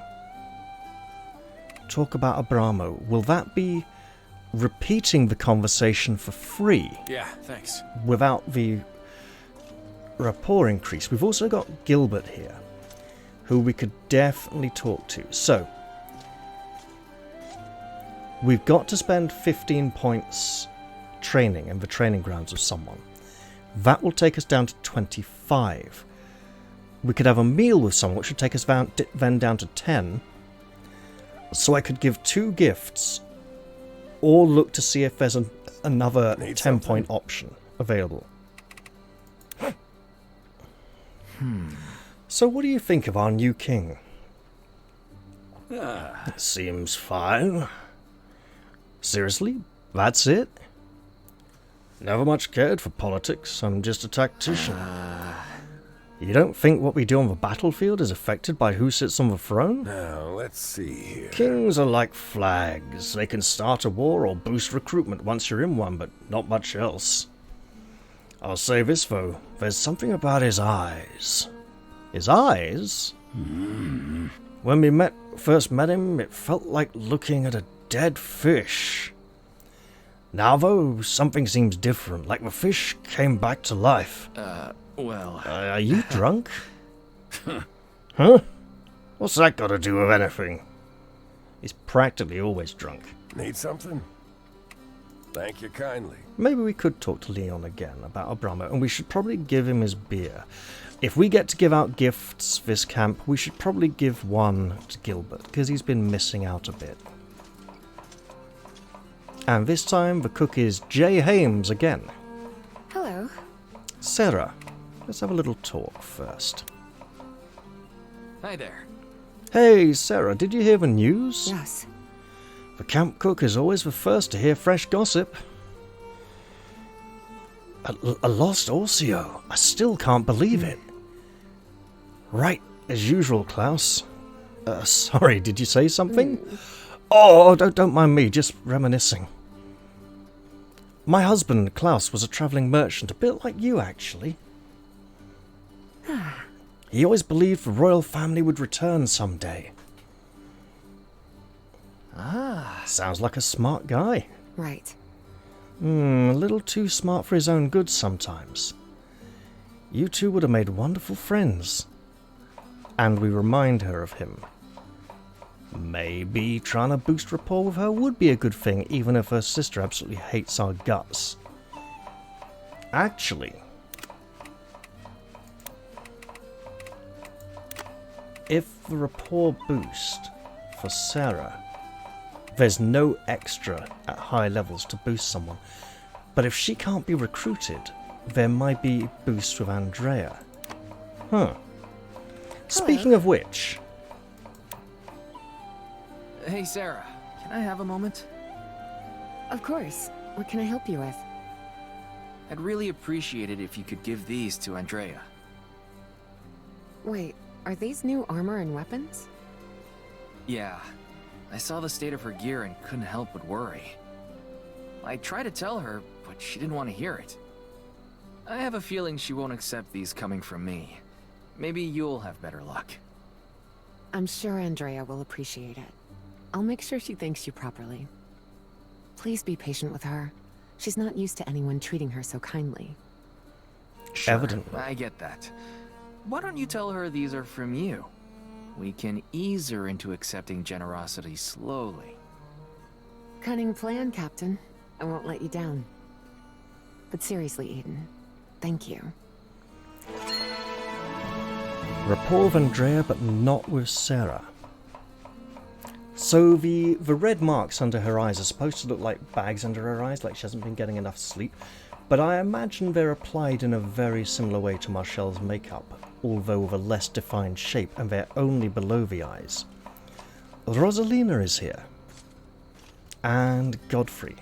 Talk about Abramo. Will that be repeating the conversation for free? Yeah, thanks. Without the rapport increase. We've also got Gilbert here, who we could definitely talk to. So, we've got to spend 15 points training in the training grounds of someone. That will take us down to 25. We could have a meal with someone, which would take us then down to 10. So I could give 2 gifts, or look to see if there's another 10-point option available. So what do you think of our new king? Seems fine. Seriously? That's it? Never much cared for politics. I'm just a tactician. You don't think what we do on the battlefield is affected by who sits on the throne? Now, let's see here. Kings are like flags. They can start a war or boost recruitment once you're in one, but not much else. I'll say this, though. There's something about his eyes. His eyes? When we first met him, it felt like looking at a dead fish. Now, though, something seems different, like the fish came back to life. Well... Are you drunk? Huh? What's that got to do with anything? He's practically always drunk. Need something? Thank you kindly. Maybe we could talk to Leon again about Abramo, and we should probably give him his beer. If we get to give out gifts this camp, we should probably give one to Gilbert, because he's been missing out a bit. And this time, the cook is Jay Hames again. Hello. Sarah, let's have a little talk first. Hi there. Hey, Sarah, did you hear the news? Yes. The camp cook is always the first to hear fresh gossip. A lost Orsio. I still can't believe it. Right, as usual, Klaus. Sorry, did you say something? Oh, don't mind me, just reminiscing. My husband, Klaus, was a travelling merchant, a bit like you, actually. He always believed the royal family would return someday. Ah, sounds like a smart guy. Right. A little too smart for his own good sometimes. You two would have made wonderful friends. And we remind her of him. Maybe trying to boost rapport with her would be a good thing, even if her sister absolutely hates our guts. Actually, if the rapport boost for Sarah, there's no extra at high levels to boost someone. But if she can't be recruited, there might be boosts with Andrea. Huh. Speaking of which... Hey, Sarah. Can I have a moment? Of course. What can I help you with? I'd really appreciate it if you could give these to Andrea. Wait, are these new armor and weapons? Yeah. I saw the state of her gear and couldn't help but worry. I tried to tell her, but she didn't want to hear it. I have a feeling she won't accept these coming from me. Maybe you'll have better luck. I'm sure Andrea will appreciate it. I'll make sure she thanks you properly. Please be patient with her. She's not used to anyone treating her so kindly. Sure, Evidently. I get that. Why don't you tell her these are from you? We can ease her into accepting generosity slowly. Cunning plan, Captain. I won't let you down. But seriously, Aiden, thank you. Rapport with Andrea, but not with Sarah. So the red marks under her eyes are supposed to look like bags under her eyes, like she hasn't been getting enough sleep. But I imagine they're applied in a very similar way to Marcel's makeup, although with a less defined shape, and they're only below the eyes. Rosalina is here. And Godfrey.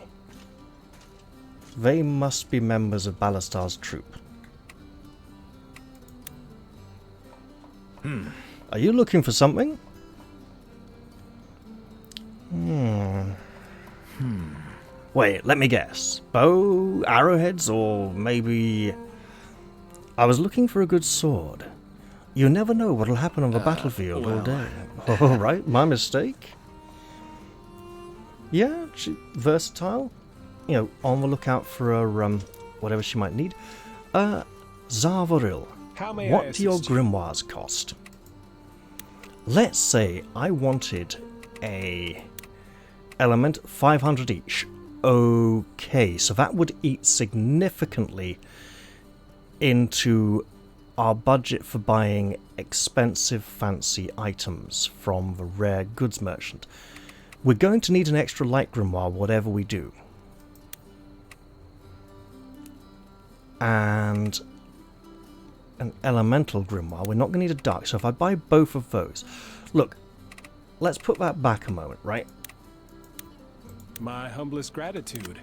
They must be members of Ballastar's troop. Are you looking for something? Wait, let me guess. Bow, arrowheads, or maybe... I was looking for a good sword. You never know what'll happen on the battlefield all day. Alright, my mistake. Yeah, versatile. You know, on the lookout for a, whatever she might need. Zarvaril, what do your grimoires cost? Let's say I wanted a element 500 each. Okay, so that would eat significantly into our budget for buying expensive fancy items from the rare goods merchant. We're going to need an extra light grimoire whatever we do. And an elemental grimoire. We're not going to need a dark, so if I buy both of those... Look, let's put that back a moment, right? My humblest gratitude.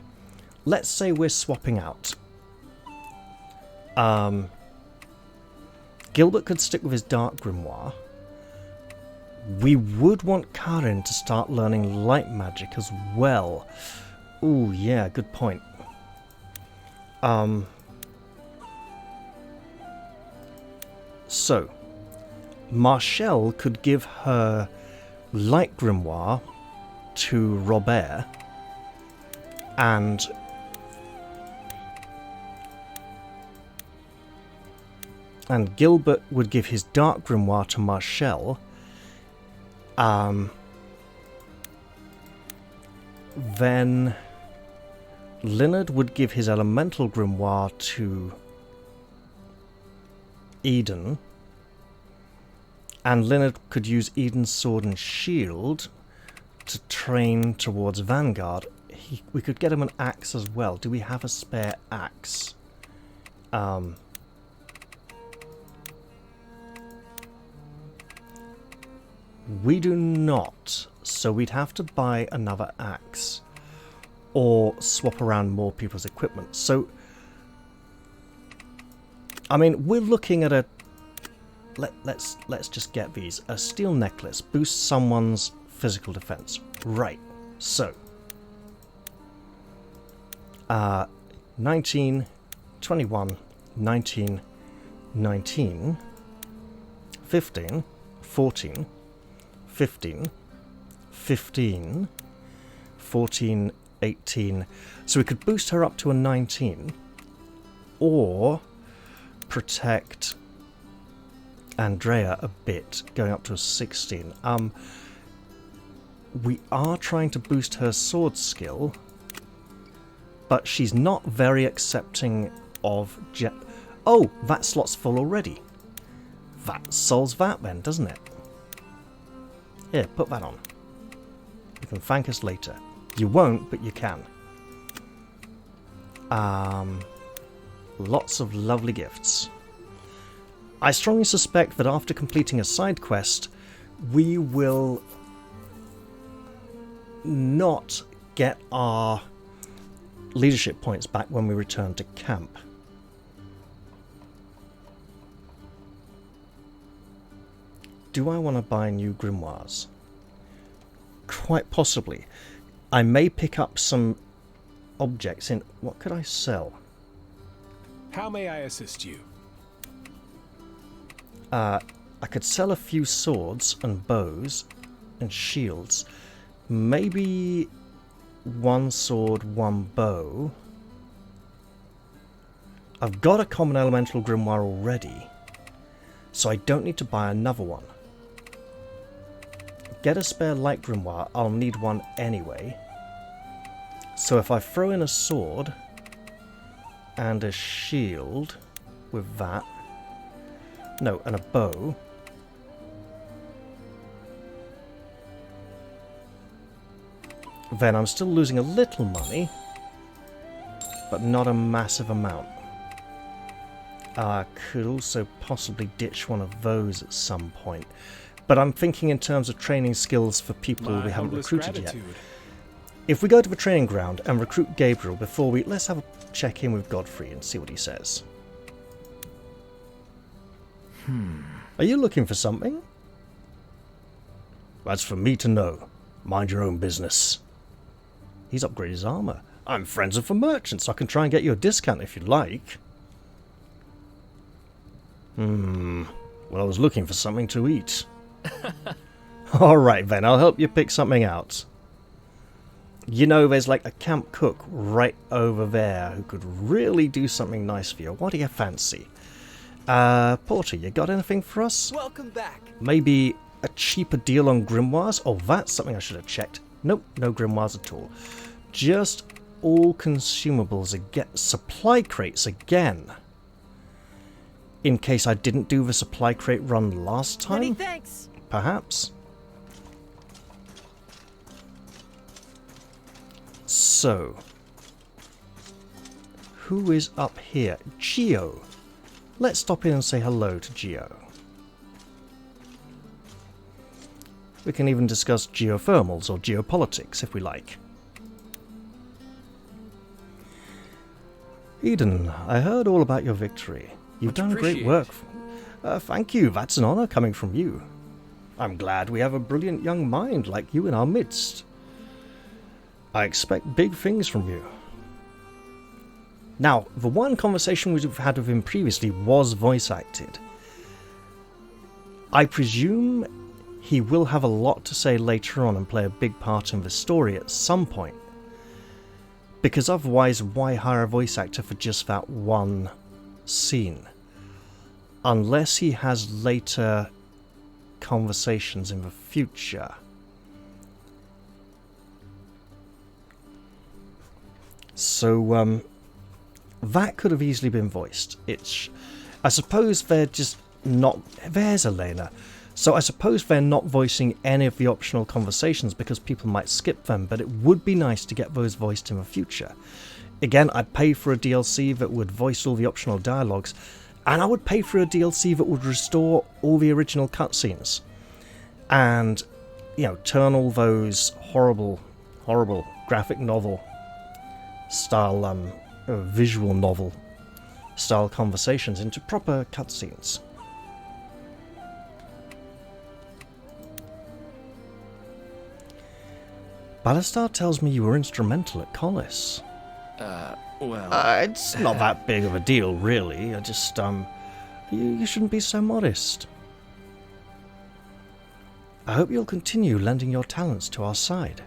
Let's say we're swapping out. Gilbert could stick with his dark grimoire. We would want Karin to start learning light magic as well. Ooh, yeah, good point. So, Marshall could give her light grimoire to Robert, and Gilbert would give his dark grimoire to Marshall. Then Leonard would give his elemental grimoire to Eden, and Leonard could use Eden's sword and shield to train towards Vanguard. We could get him an axe as well. Do we have a spare axe? We do not, so we'd have to buy another axe or swap around more people's equipment. So, I mean, we're looking at a... Let's just get these. A steel necklace boosts someone's physical defense. Right, so... 19, 21, 19, 19, 15, 14, 15, 15, 14, 18. So we could boost her up to a 19, or protect Andrea a bit, going up to a 16. We are trying to boost her sword skill, but she's not very accepting of Oh, that slot's full already. That solves that then, doesn't it? Here, put that on. You can thank us later. You won't, but you can. Lots of lovely gifts. I strongly suspect that after completing a side quest, we will not get our leadership points back when we return to camp. Do I want to buy new grimoires? Quite possibly. I may pick up some objects in... What could I sell? How may I assist you? I could sell a few swords and bows and shields. Maybe one sword, one bow. I've got a common elemental grimoire already, so I don't need to buy another one. Get a spare light grimoire, I'll need one anyway. So if I throw in a sword and a shield with that, no, and a bow, then I'm still losing a little money, but not a massive amount. I could also possibly ditch one of those at some point. But I'm thinking in terms of training skills for people we haven't recruited yet. If we go to the training ground and recruit Gabriel before we... Let's have a check-in with Godfrey and see what he says. Are you looking for something? That's for me to know. Mind your own business. He's upgraded his armor. I'm friends with the merchant, so I can try and get you a discount if you like. Well, I was looking for something to eat. Alright then, I'll help you pick something out. You know, there's like a camp cook right over there who could really do something nice for you. What do you fancy? Porter, you got anything for us? Welcome back. Maybe a cheaper deal on grimoires? Oh, that's something I should have checked. Nope, no grimoires at all. Just all consumables again. Supply crates again. In case I didn't do the supply crate run last time? Many thanks. Perhaps. So, who is up here? Geo. Let's stop in and say hello to Geo. We can even discuss geothermals or geopolitics if we like. Eden, I heard all about your victory. You've done great work. Thank you, that's an honor coming from you. I'm glad we have a brilliant young mind like you in our midst. I expect big things from you. Now, the one conversation we've had with him previously was voice acted. I presume he will have a lot to say later on and play a big part in the story at some point. Because otherwise, why hire a voice actor for just that one scene? Unless he has later conversations in the future. So, that could have easily been voiced. I suppose they're just not... There's Elena. So I suppose they're not voicing any of the optional conversations because people might skip them, but it would be nice to get those voiced in the future. Again, I'd pay for a DLC that would voice all the optional dialogues, and I would pay for a DLC that would restore all the original cutscenes. And, you know, turn all those horrible graphic novel style, visual novel style conversations into proper cutscenes. Ballastar tells me you were instrumental at Collis. Well... It's not that big of a deal, really. I just, you shouldn't be so modest. I hope you'll continue lending your talents to our side.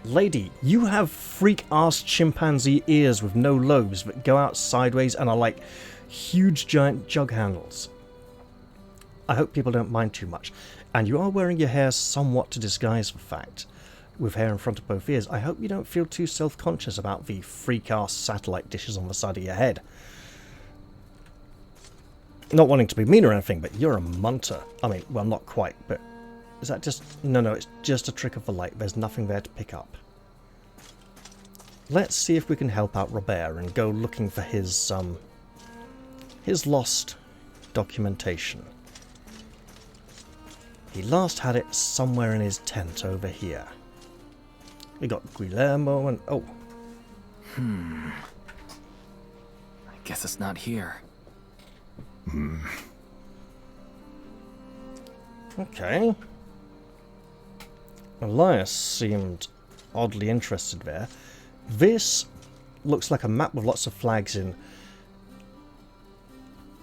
Lady, you have freak-ass chimpanzee ears with no lobes that go out sideways and are like huge giant jug handles. I hope people don't mind too much. And you are wearing your hair somewhat to disguise the fact. With hair in front of both ears, I hope you don't feel too self-conscious about the freak-ass satellite dishes on the side of your head. Not wanting to be mean or anything, but you're a munter. I mean, well, not quite, but... Is that just... No, it's just a trick of the light. There's nothing there to pick up. Let's see if we can help out Robert and go looking for his lost documentation. He last had it somewhere in his tent over here. We got Guillermo and... Oh. I guess it's not here. Okay. Elias seemed oddly interested there. This looks like a map with lots of flags in.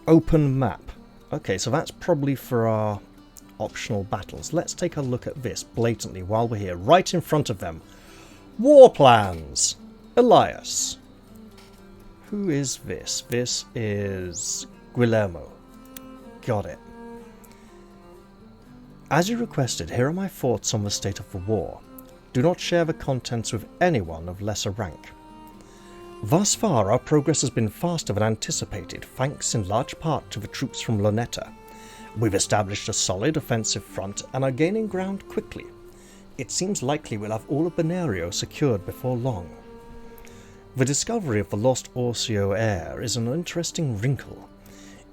Open map. Okay, so that's probably for our optional battles. Let's take a look at this blatantly while we're here, right in front of them. War plans! Elias. Who is this? This is Guillermo. Got it. As you requested, here are my thoughts on the state of the war. Do not share the contents with anyone of lesser rank. Thus far, our progress has been faster than anticipated, thanks in large part to the troops from Luneta. We've established a solid offensive front and are gaining ground quickly. It seems likely we'll have all of Benario secured before long. The discovery of the lost Orsio heir is an interesting wrinkle.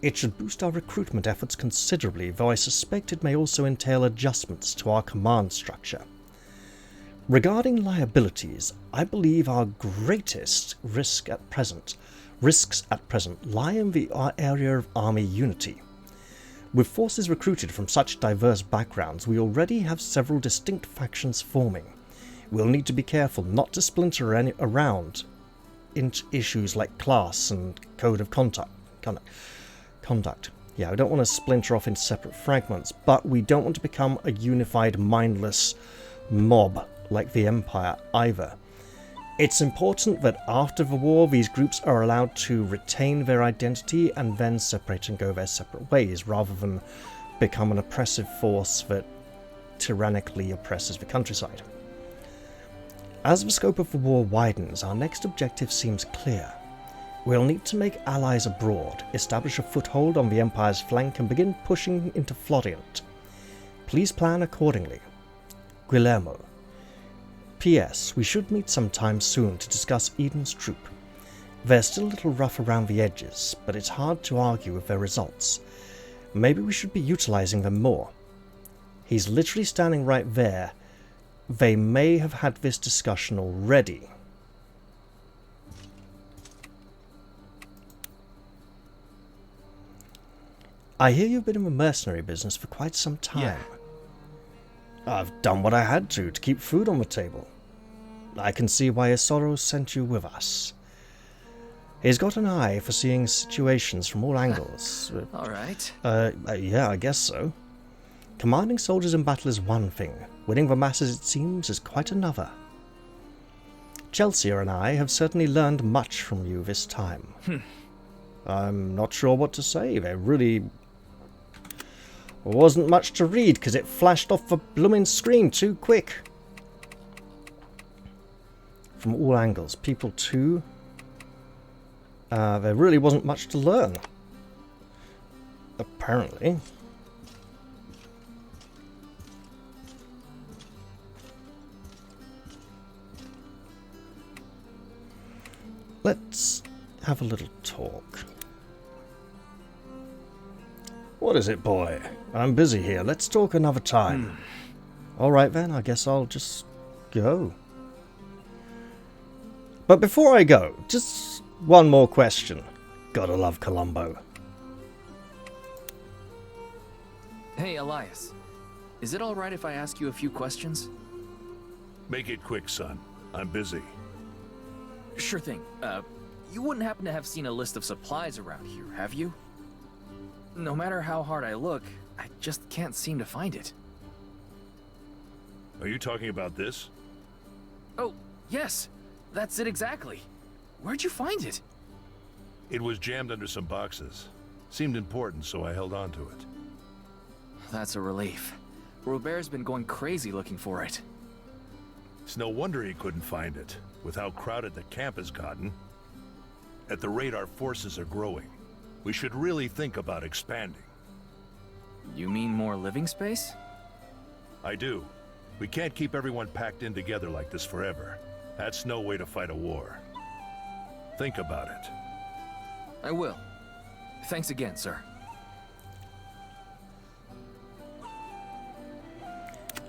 It should boost our recruitment efforts considerably, though I suspect it may also entail adjustments to our command structure. Regarding liabilities, I believe our greatest risks at present lie in the area of army unity. With forces recruited from such diverse backgrounds, we already have several distinct factions forming. We'll need to be careful not to splinter around into issues like class and code of conduct. Yeah, we don't want to splinter off into separate fragments, but we don't want to become a unified, mindless mob like the Empire either. It's important that after the war, these groups are allowed to retain their identity and then separate and go their separate ways, rather than become an oppressive force that tyrannically oppresses the countryside. As the scope of the war widens, our next objective seems clear. We'll need to make allies abroad, establish a foothold on the Empire's flank, and begin pushing into Florient. Please plan accordingly. Guillermo. P.S. We should meet sometime soon to discuss Eden's troop. They're still a little rough around the edges, but it's hard to argue with their results. Maybe we should be utilizing them more. He's literally standing right there. They may have had this discussion already. I hear you've been in the mercenary business for quite some time. Yeah. I've done what I had to keep food on the table. I can see why Isoro sent you with us. He's got an eye for seeing situations from all angles. All right. Yeah, I guess so. Commanding soldiers in battle is one thing. Winning the masses, it seems, is quite another. Chelsea and I have certainly learned much from you this time. I'm not sure what to say. There really wasn't much to read because it flashed off the blooming screen too quick. From all angles. People too. There really wasn't much to learn. Apparently. Let's have a little talk. What is it, boy? I'm busy here. Let's talk another time. Alright then, I guess I'll just go. But before I go, just one more question. Gotta love Columbo. Hey, Elias. Is it alright if I ask you a few questions? Make it quick, son. I'm busy. Sure thing. You wouldn't happen to have seen a list of supplies around here, have you? No matter how hard I look, I just can't seem to find it. Are you talking about this? Oh, yes. That's it exactly. Where'd you find it? It was jammed under some boxes. Seemed important, so I held on to it. That's a relief. Robert's been going crazy looking for it. It's no wonder he couldn't find it, with how crowded the camp has gotten. At the rate our forces are growing, we should really think about expanding. You mean more living space? I do. We can't keep everyone packed in together like this forever. That's no way to fight a war. Think about it. I will. Thanks again, sir.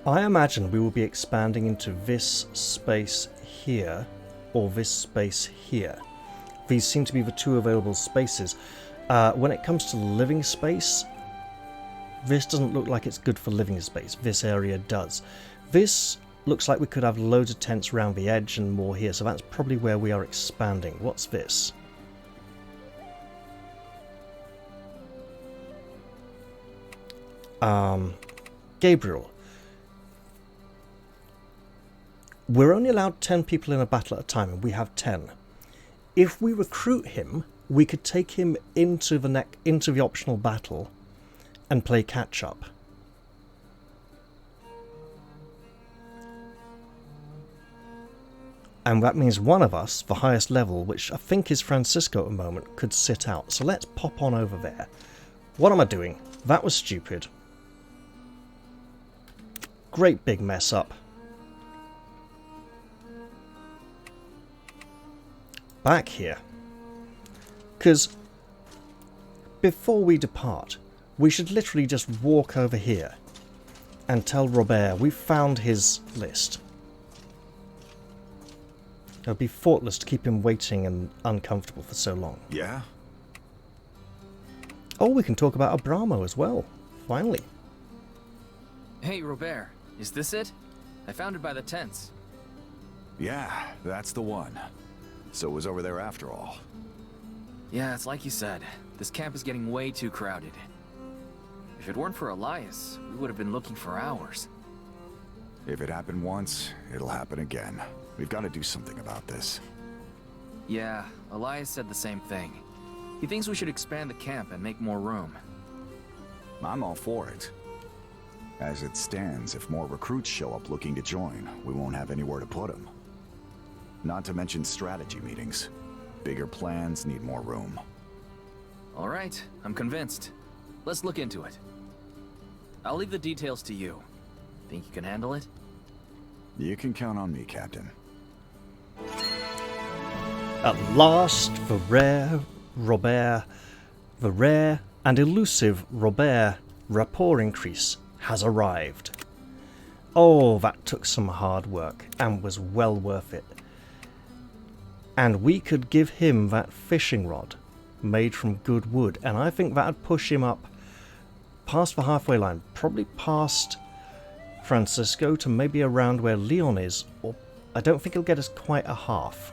I imagine we will be expanding into this space here, or this space here. These seem to be the two available spaces. When it comes to living space, this doesn't look like it's good for living space. This area does. This looks like we could have loads of tents around the edge and more here, so that's probably where we are expanding. What's this? Gabriel. We're only allowed 10 people in a battle at a time, and we have 10. If we recruit him, we could take him into the optional battle and play catch up. And that means one of us, the highest level, which I think is Francisco at the moment, could sit out. So let's pop on over there. What am I doing? That was stupid. Great big mess up. Back here. Because before we depart, we should literally just walk over here and tell Robert we've found his list. It would be thoughtless to keep him waiting and uncomfortable for so long. Yeah? Oh, we can talk about Abramo as well. Finally. Hey, Robert. Is this it? I found it by the tents. Yeah, that's the one. So it was over there after all. Yeah, it's like you said. This camp is getting way too crowded. If it weren't for Elias, we would have been looking for hours. If it happened once, it'll happen again. We've got to do something about this. Yeah, Elias said the same thing. He thinks we should expand the camp and make more room. I'm all for it. As it stands, if more recruits show up looking to join, we won't have anywhere to put them. Not to mention strategy meetings. Bigger plans need more room. All right, I'm convinced. Let's look into it. I'll leave the details to you. Think you can handle it? You can count on me, Captain. At last, the rare and elusive Robert rapport increase has arrived. Oh, that took some hard work and was well worth it. And we could give him that fishing rod made from good wood, and I think that'd push him up past the halfway line, probably past Francisco to maybe around where Leon is, or I don't think he'll get us quite a half.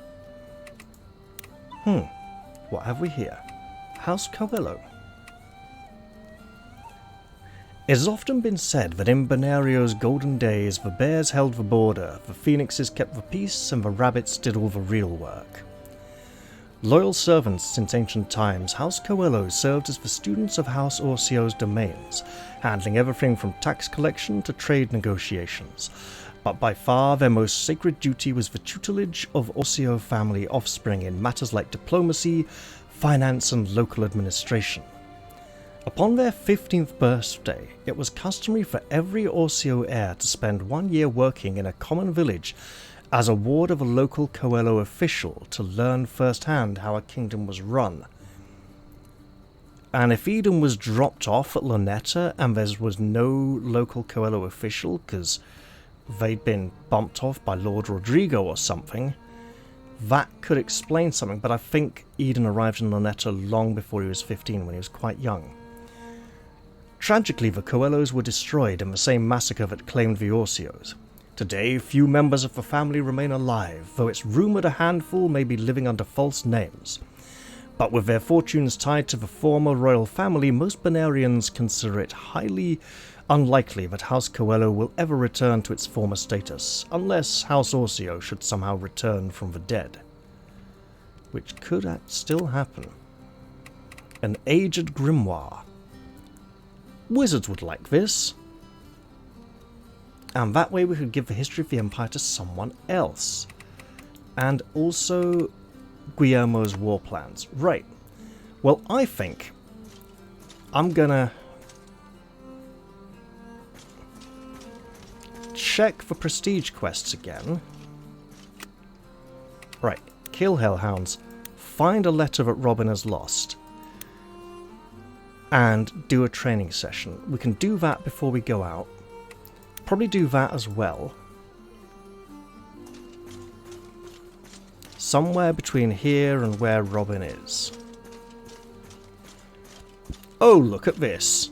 What have we here? House Coelho. It has often been said that in Bonario's golden days the bears held the border, the phoenixes kept the peace, and the rabbits did all the real work. Loyal servants since ancient times, House Coelho served as the students of House Orcio's domains, handling everything from tax collection to trade negotiations. But by far their most sacred duty was the tutelage of Orcio family offspring in matters like diplomacy, finance, and local administration. Upon their 15th birthday, it was customary for every Orcio heir to spend 1 year working in a common village as a ward of a local Coelho official to learn firsthand how a kingdom was run. And if Eden was dropped off at Luneta and there was no local Coelho official because they'd been bumped off by Lord Rodrigo or something, that could explain something, but I think Eden arrived in Luneta long before he was 15, when he was quite young. Tragically, the Coelhos were destroyed in the same massacre that claimed the Orcios. Today, few members of the family remain alive, though it's rumoured a handful may be living under false names. But with their fortunes tied to the former royal family, most Bonarians consider it highly unlikely that House Coelho will ever return to its former status, unless House Orcio should somehow return from the dead. Which could still happen. An aged grimoire. Wizards would like this. And that way we could give the history of the Empire to someone else. And also Guillermo's war plans. Right. Well, I think I'm gonna check for prestige quests again. Right. Kill hellhounds. Find a letter that Robin has lost. And do a training session. We can do that before we go out. Probably do that as well. Somewhere between here and where Robin is. Oh, look at this.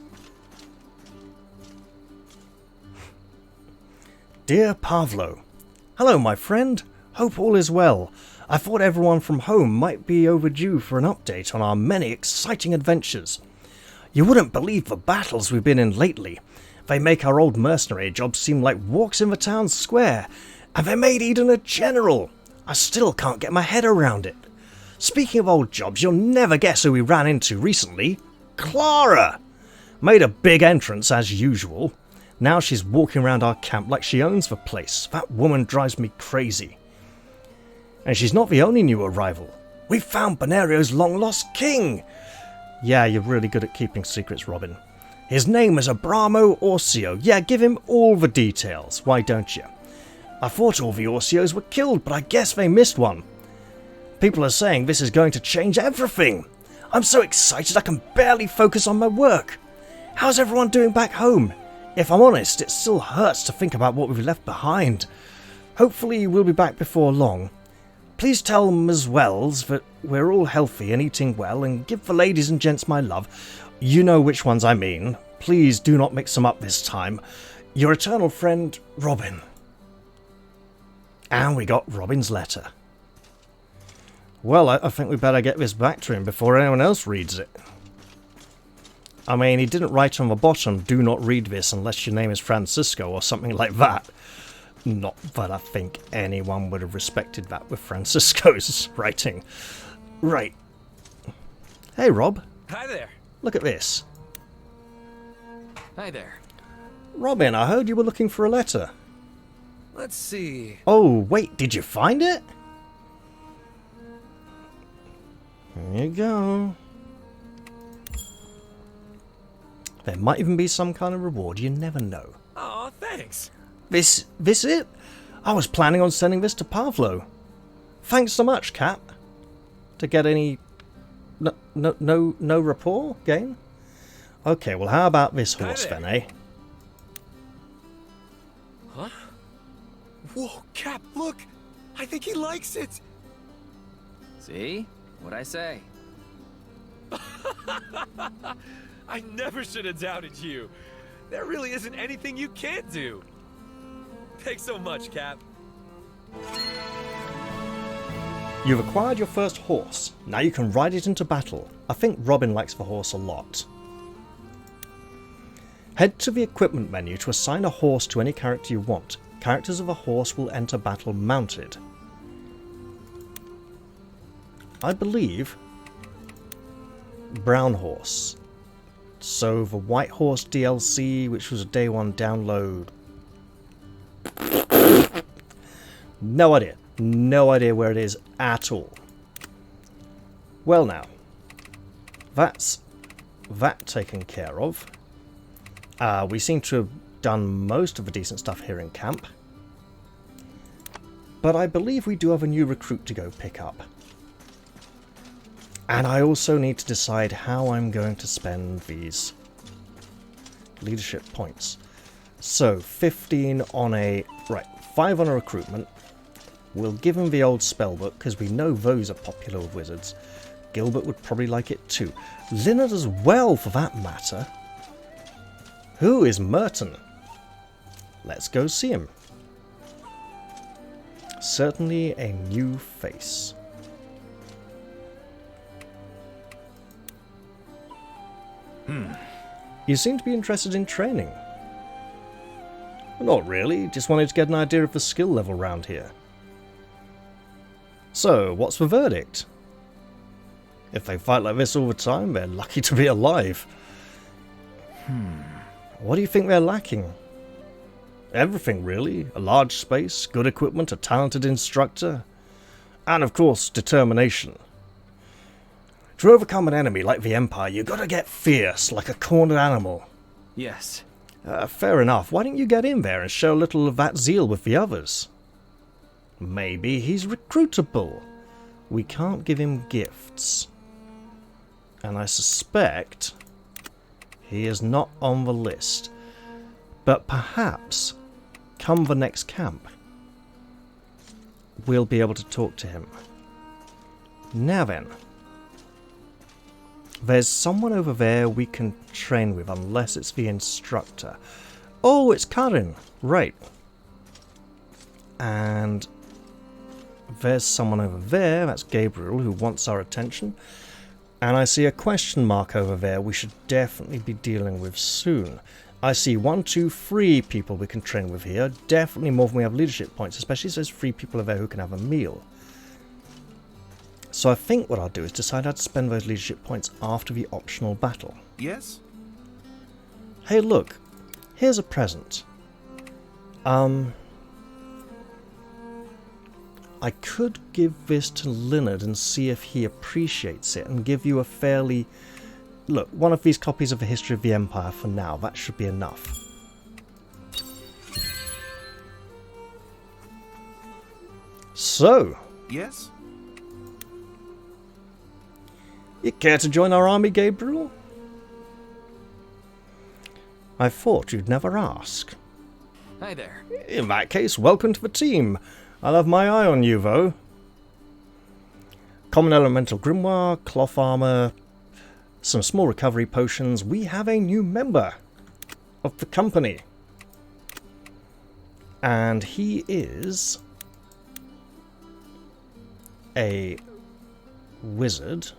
Dear Pavlo, hello my friend. Hope all is well. I thought everyone from home might be overdue for an update on our many exciting adventures. You wouldn't believe the battles we've been in lately. They make our old mercenary job seem like walks in the town square, and they made Eden a general. I still can't get my head around it. Speaking of old jobs, you'll never guess who we ran into recently. Clara! Made a big entrance as usual. Now she's walking around our camp like she owns the place. That woman drives me crazy. And she's not the only new arrival. We found Bonario's long-lost king! Yeah, you're really good at keeping secrets, Robin. His name is Abramo Orcio. Yeah, give him all the details, why don't you? I thought all the Orcios were killed, but I guess they missed one. People are saying this is going to change everything. I'm so excited I can barely focus on my work. How's everyone doing back home? If I'm honest, it still hurts to think about what we've left behind. Hopefully we'll be back before long. Please tell them as well that we're all healthy and eating well, and give the ladies and gents my love. You know which ones I mean. Please do not mix them up this time. Your eternal friend, Robin. And we got Robin's letter. Well, I think we better get this back to him before anyone else reads it. I mean, he didn't write on the bottom, do not read this unless your name is Francisco or something like that. Not that I think anyone would have respected that with Francisco's writing. Right. Hey, Rob. Hi there. Look at this. Hi there. Robin, I heard you were looking for a letter. Let's see. Oh, wait, did you find it? Here you go. There might even be some kind of reward, you never know. Aw, thanks. This it? I was planning on sending this to Pavlo. Thanks so much, Cap. To get any... No rapport gain? Okay, well how about this horse then, eh? Huh? Whoa, Cap, look! I think he likes it! See? What'd I say? I never should have doubted you. There really isn't anything you can't do. Thanks so much, Cap. You've acquired your first horse. Now you can ride it into battle. I think Robin likes the horse a lot. Head to the equipment menu to assign a horse to any character you want. Characters of a horse will enter battle mounted. I believe brown horse. So the white horse DLC, which was a day one download. No idea. No idea where it is at all. Well now, that's that taken care of. We seem to have done most of the decent stuff here in camp. But I believe we do have a new recruit to go pick up. And I also need to decide how I'm going to spend these leadership points. So, 15 on a... Right, 5 on a recruitment. We'll give him the old spellbook, because we know those are popular with wizards. Gilbert would probably like it too. Lynard as well, for that matter. Who is Merton? Let's go see him. Certainly a new face. You seem to be interested in training. Not really, just wanted to get an idea of the skill level round here. So, what's the verdict? If they fight like this all the time, they're lucky to be alive. What do you think they're lacking? Everything, really. A large space, good equipment, a talented instructor, and of course, determination. To overcome an enemy like the Empire, you gotta get fierce, like a cornered animal. Yes. Fair enough. Why don't you get in there and show a little of that zeal with the others? Maybe he's recruitable. We can't give him gifts. And I suspect he is not on the list. But perhaps, come the next camp, we'll be able to talk to him. Now then. There's someone over there we can train with, unless it's the instructor. Oh, it's Karin. Right. And there's someone over there, that's Gabriel, who wants our attention. And I see a question mark over there we should definitely be dealing with soon. I see 1, 2, 3 people we can train with here. Definitely more than we have leadership points, especially if there's 3 people over there who can have a meal. So I think what I'll do is decide how to spend those leadership points after the optional battle. Yes? Hey look, here's a present. I could give this to Lynard and see if he appreciates it and give you a fairly... Look, one of these copies of the History of the Empire for now. That should be enough. So... Yes? You care to join our army, Gabriel? I thought you'd never ask. Hi there. In that case, welcome to the team. I'll have my eye on you, though. Common elemental grimoire, cloth armor, some small recovery potions. We have a new member of the company. And he is a wizard.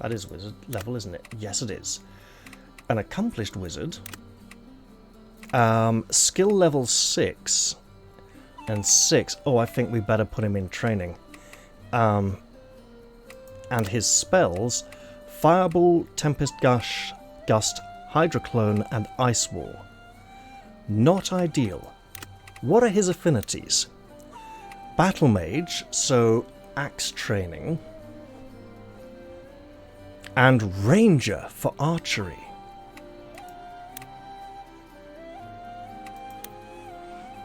That is wizard level, isn't it? Yes, it is. An accomplished wizard. Skill level 6. And 6. Oh, I think we better put him in training. And his spells: Fireball, Tempest Gust, Hydroclone, and Ice Wall. Not ideal. What are his affinities? Battle Mage, so axe training. And Ranger for archery.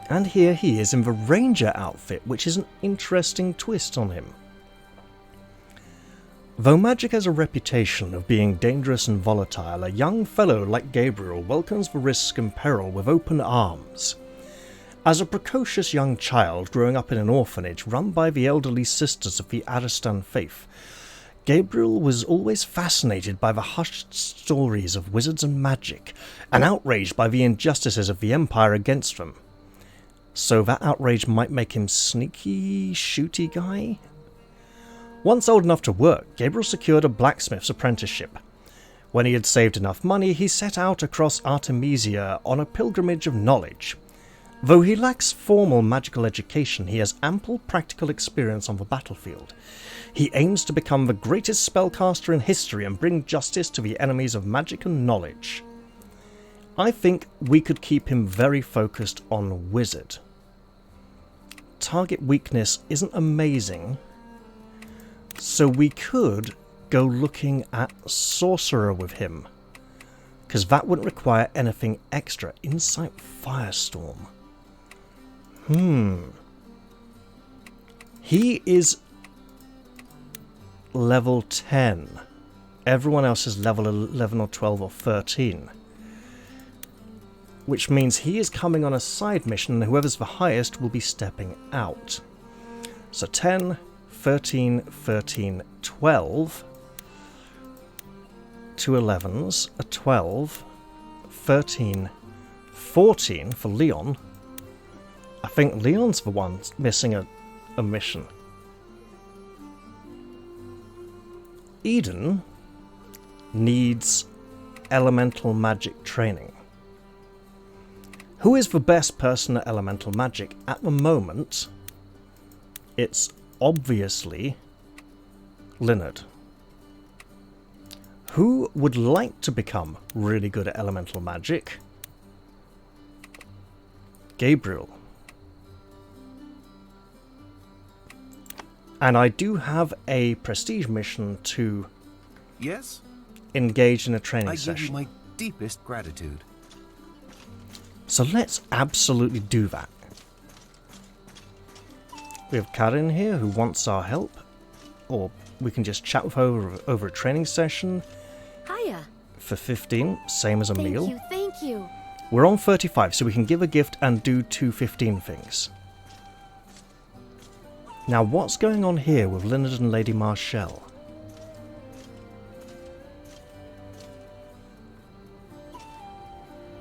And here he is in the Ranger outfit, which is an interesting twist on him. Though magic has a reputation of being dangerous and volatile, a young fellow like Gabriel welcomes the risk and peril with open arms. As a precocious young child growing up in an orphanage run by the elderly sisters of the Aristan faith, Gabriel was always fascinated by the hushed stories of wizards and magic, and outraged by the injustices of the Empire against them. So that outrage might make him sneaky, shooty guy? Once old enough to work, Gabriel secured a blacksmith's apprenticeship. When he had saved enough money, he set out across Artemesia on a pilgrimage of knowledge. Though he lacks formal magical education, he has ample practical experience on the battlefield. He aims to become the greatest spellcaster in history and bring justice to the enemies of magic and knowledge. I think we could keep him very focused on wizard. Target weakness isn't amazing, so we could go looking at sorcerer with him, because that wouldn't require anything extra. Insight Firestorm. He is level 10. Everyone else is level 11 or 12 or 13. Which means he is coming on a side mission, and whoever's the highest will be stepping out. So 10, 13, 13, 12. 2 11s, a 12, 13, 14 for Leon. I think Leon's the one missing a mission. Eden needs elemental magic training. Who is the best person at elemental magic? At the moment, it's obviously Leonard. Who would like to become really good at elemental magic? Gabriel. And I do have a prestige mission to engage in a training session. I give you my deepest gratitude. So let's absolutely do that. We have Karin here who wants our help, or we can just chat with her over a training session. Hiya. For 15, same as a meal. Thank you. We're on 35, so we can give a gift and do 2 15 things. Now, what's going on here with Leonard and Lady Marshall?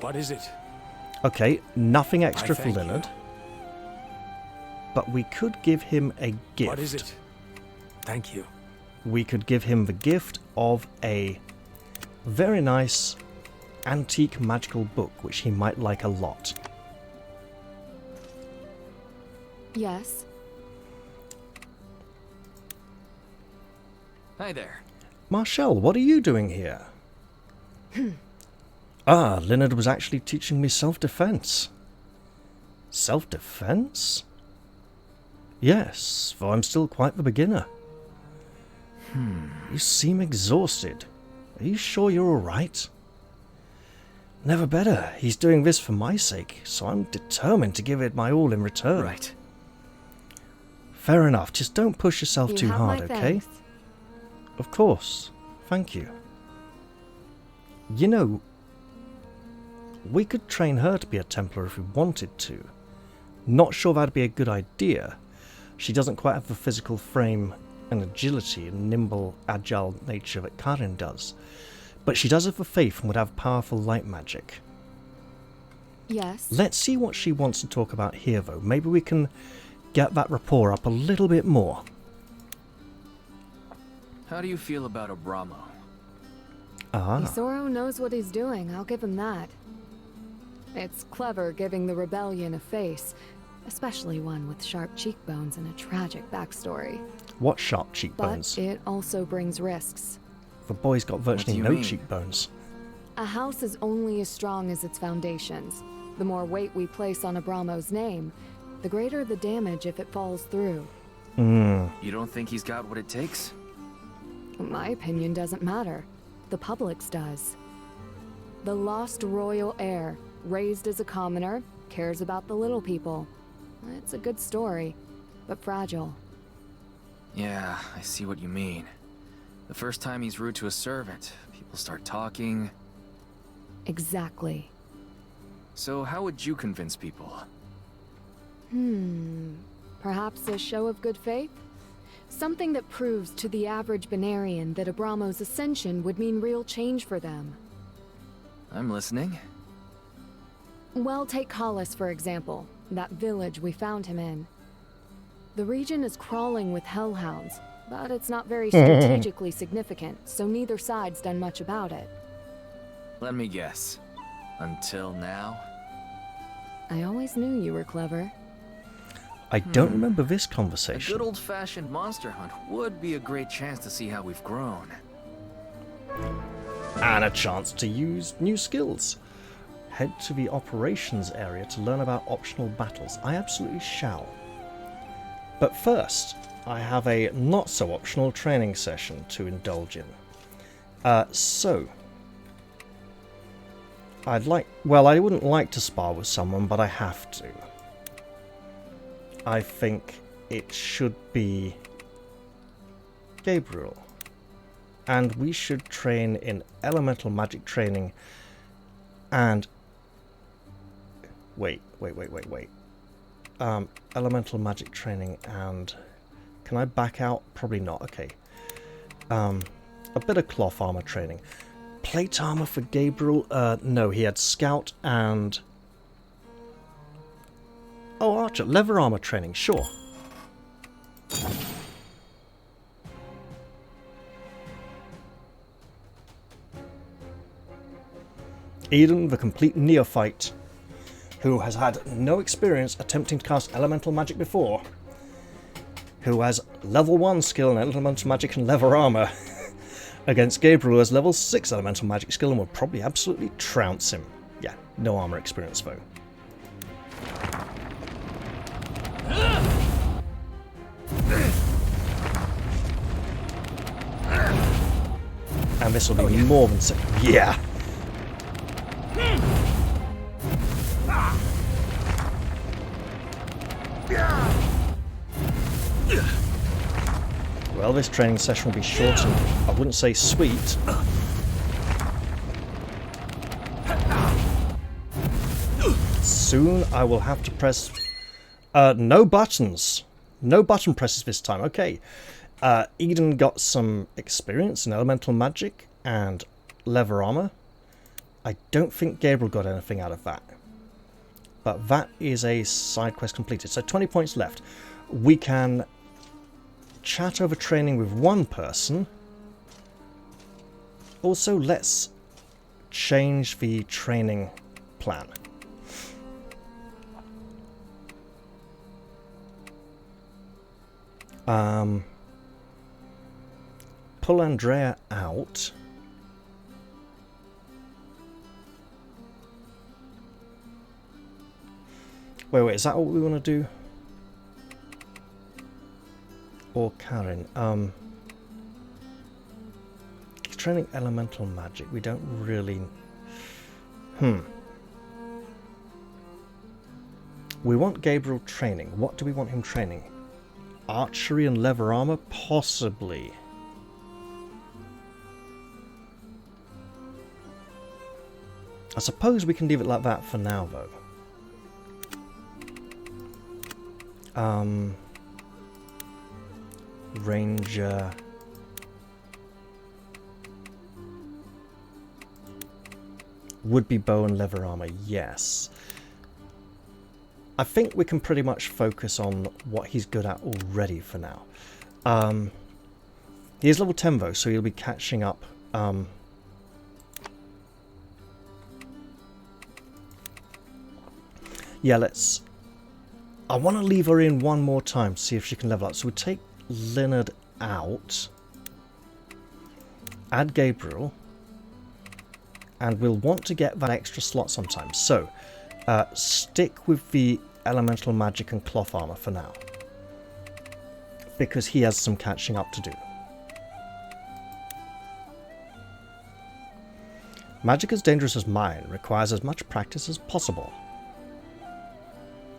What is it? Okay, nothing extra for Leonard. But we could give him a gift. What is it? Thank you. We could give him the gift of a very nice antique magical book, which he might like a lot. Yes. Hi there. Marshall, what are you doing here? Ah, Leonard was actually teaching me self-defense. Self-defense? Yes, for I'm still quite the beginner. You seem exhausted. Are you sure you're alright? Never better. He's doing this for my sake, so I'm determined to give it my all in return. Right. Fair enough. Just don't push yourself too hard, okay? Thanks. Of course. Thank you. You know, we could train her to be a Templar if we wanted to. Not sure that'd be a good idea. She doesn't quite have the physical frame and agility and nimble, agile nature that Karin does. But she does have the faith and would have powerful light magic. Yes. Let's see what she wants to talk about here, though. Maybe we can get that rapport up a little bit more. How do you feel about Abramo? Isoro knows what he's doing, I'll give him that. It's clever giving the rebellion a face, especially one with sharp cheekbones and a tragic backstory. What sharp cheekbones? But it also brings risks. The boy's got virtually no mean? cheekbones. A house is only as strong as its foundations. The more weight we place on Abramo's name, the greater the damage if it falls through. You don't think he's got what it takes? My opinion doesn't matter. The public's does. The lost royal heir, raised as a commoner, cares about the little people. It's a good story, but fragile. Yeah, I see what you mean. The first time he's rude to a servant, people start talking. Exactly. So how would you convince people? Perhaps a show of good faith? Something that proves to the average Benarian that Abramo's ascension would mean real change for them. I'm listening. Well, take Hollis, for example, that village we found him in. The region is crawling with hellhounds, but it's not very strategically significant, so neither side's done much about it. Let me guess. Until now? I always knew you were clever. I don't remember this A conversation. good old-fashioned monster hunt would be a great chance to see how we've grown. And a chance to use new skills. Head to the operations area to learn about optional battles. I absolutely shall. But first, I have a not-so-optional training session to indulge in. So, I wouldn't like to spar with someone, but I have to. I think it should be Gabriel. And we should train in elemental magic training and... Wait. Elemental magic training and... Can I back out? Probably not. Okay. A bit of cloth armor training. Plate armor for Gabriel? No, he had scout and... Oh, archer. Leather armor training. Sure. Eden, the complete neophyte, who has had no experience attempting to cast elemental magic before, who has level 1 skill in elemental magic and leather armor, against Gabriel, who has level 6 elemental magic skill and would probably absolutely trounce him. Yeah, no armor experience though. And this will be more than sick. Yeah. Well, this training session will be short and I wouldn't say sweet. Soon I will have to press... no buttons. No button presses this time. Okay. Eden got some experience in elemental magic and leather armor. I don't think Gabriel got anything out of that. But that is a side quest completed. So 20 points left. We can chat over training with one person. Also, let's change the training plan. Pull Andrea out. Wait, is that what we want to do? Or Karen? He's training elemental magic. We don't really... We want Gabriel training. What do we want him training? Archery and leather armor? Possibly. I suppose we can leave it like that for now, though. Ranger. Would-be bow and leather armor, yes. I think we can pretty much focus on what he's good at already for now. He is level 10 though, so he'll be catching up. Yeah, let's... I want to leave her in one more time to see if she can level up. So we take Leonard out. Add Gabriel. And we'll want to get that extra slot sometimes. So, stick with the elemental magic and cloth armor for now. Because he has some catching up to do. Magic as dangerous as mine requires as much practice as possible.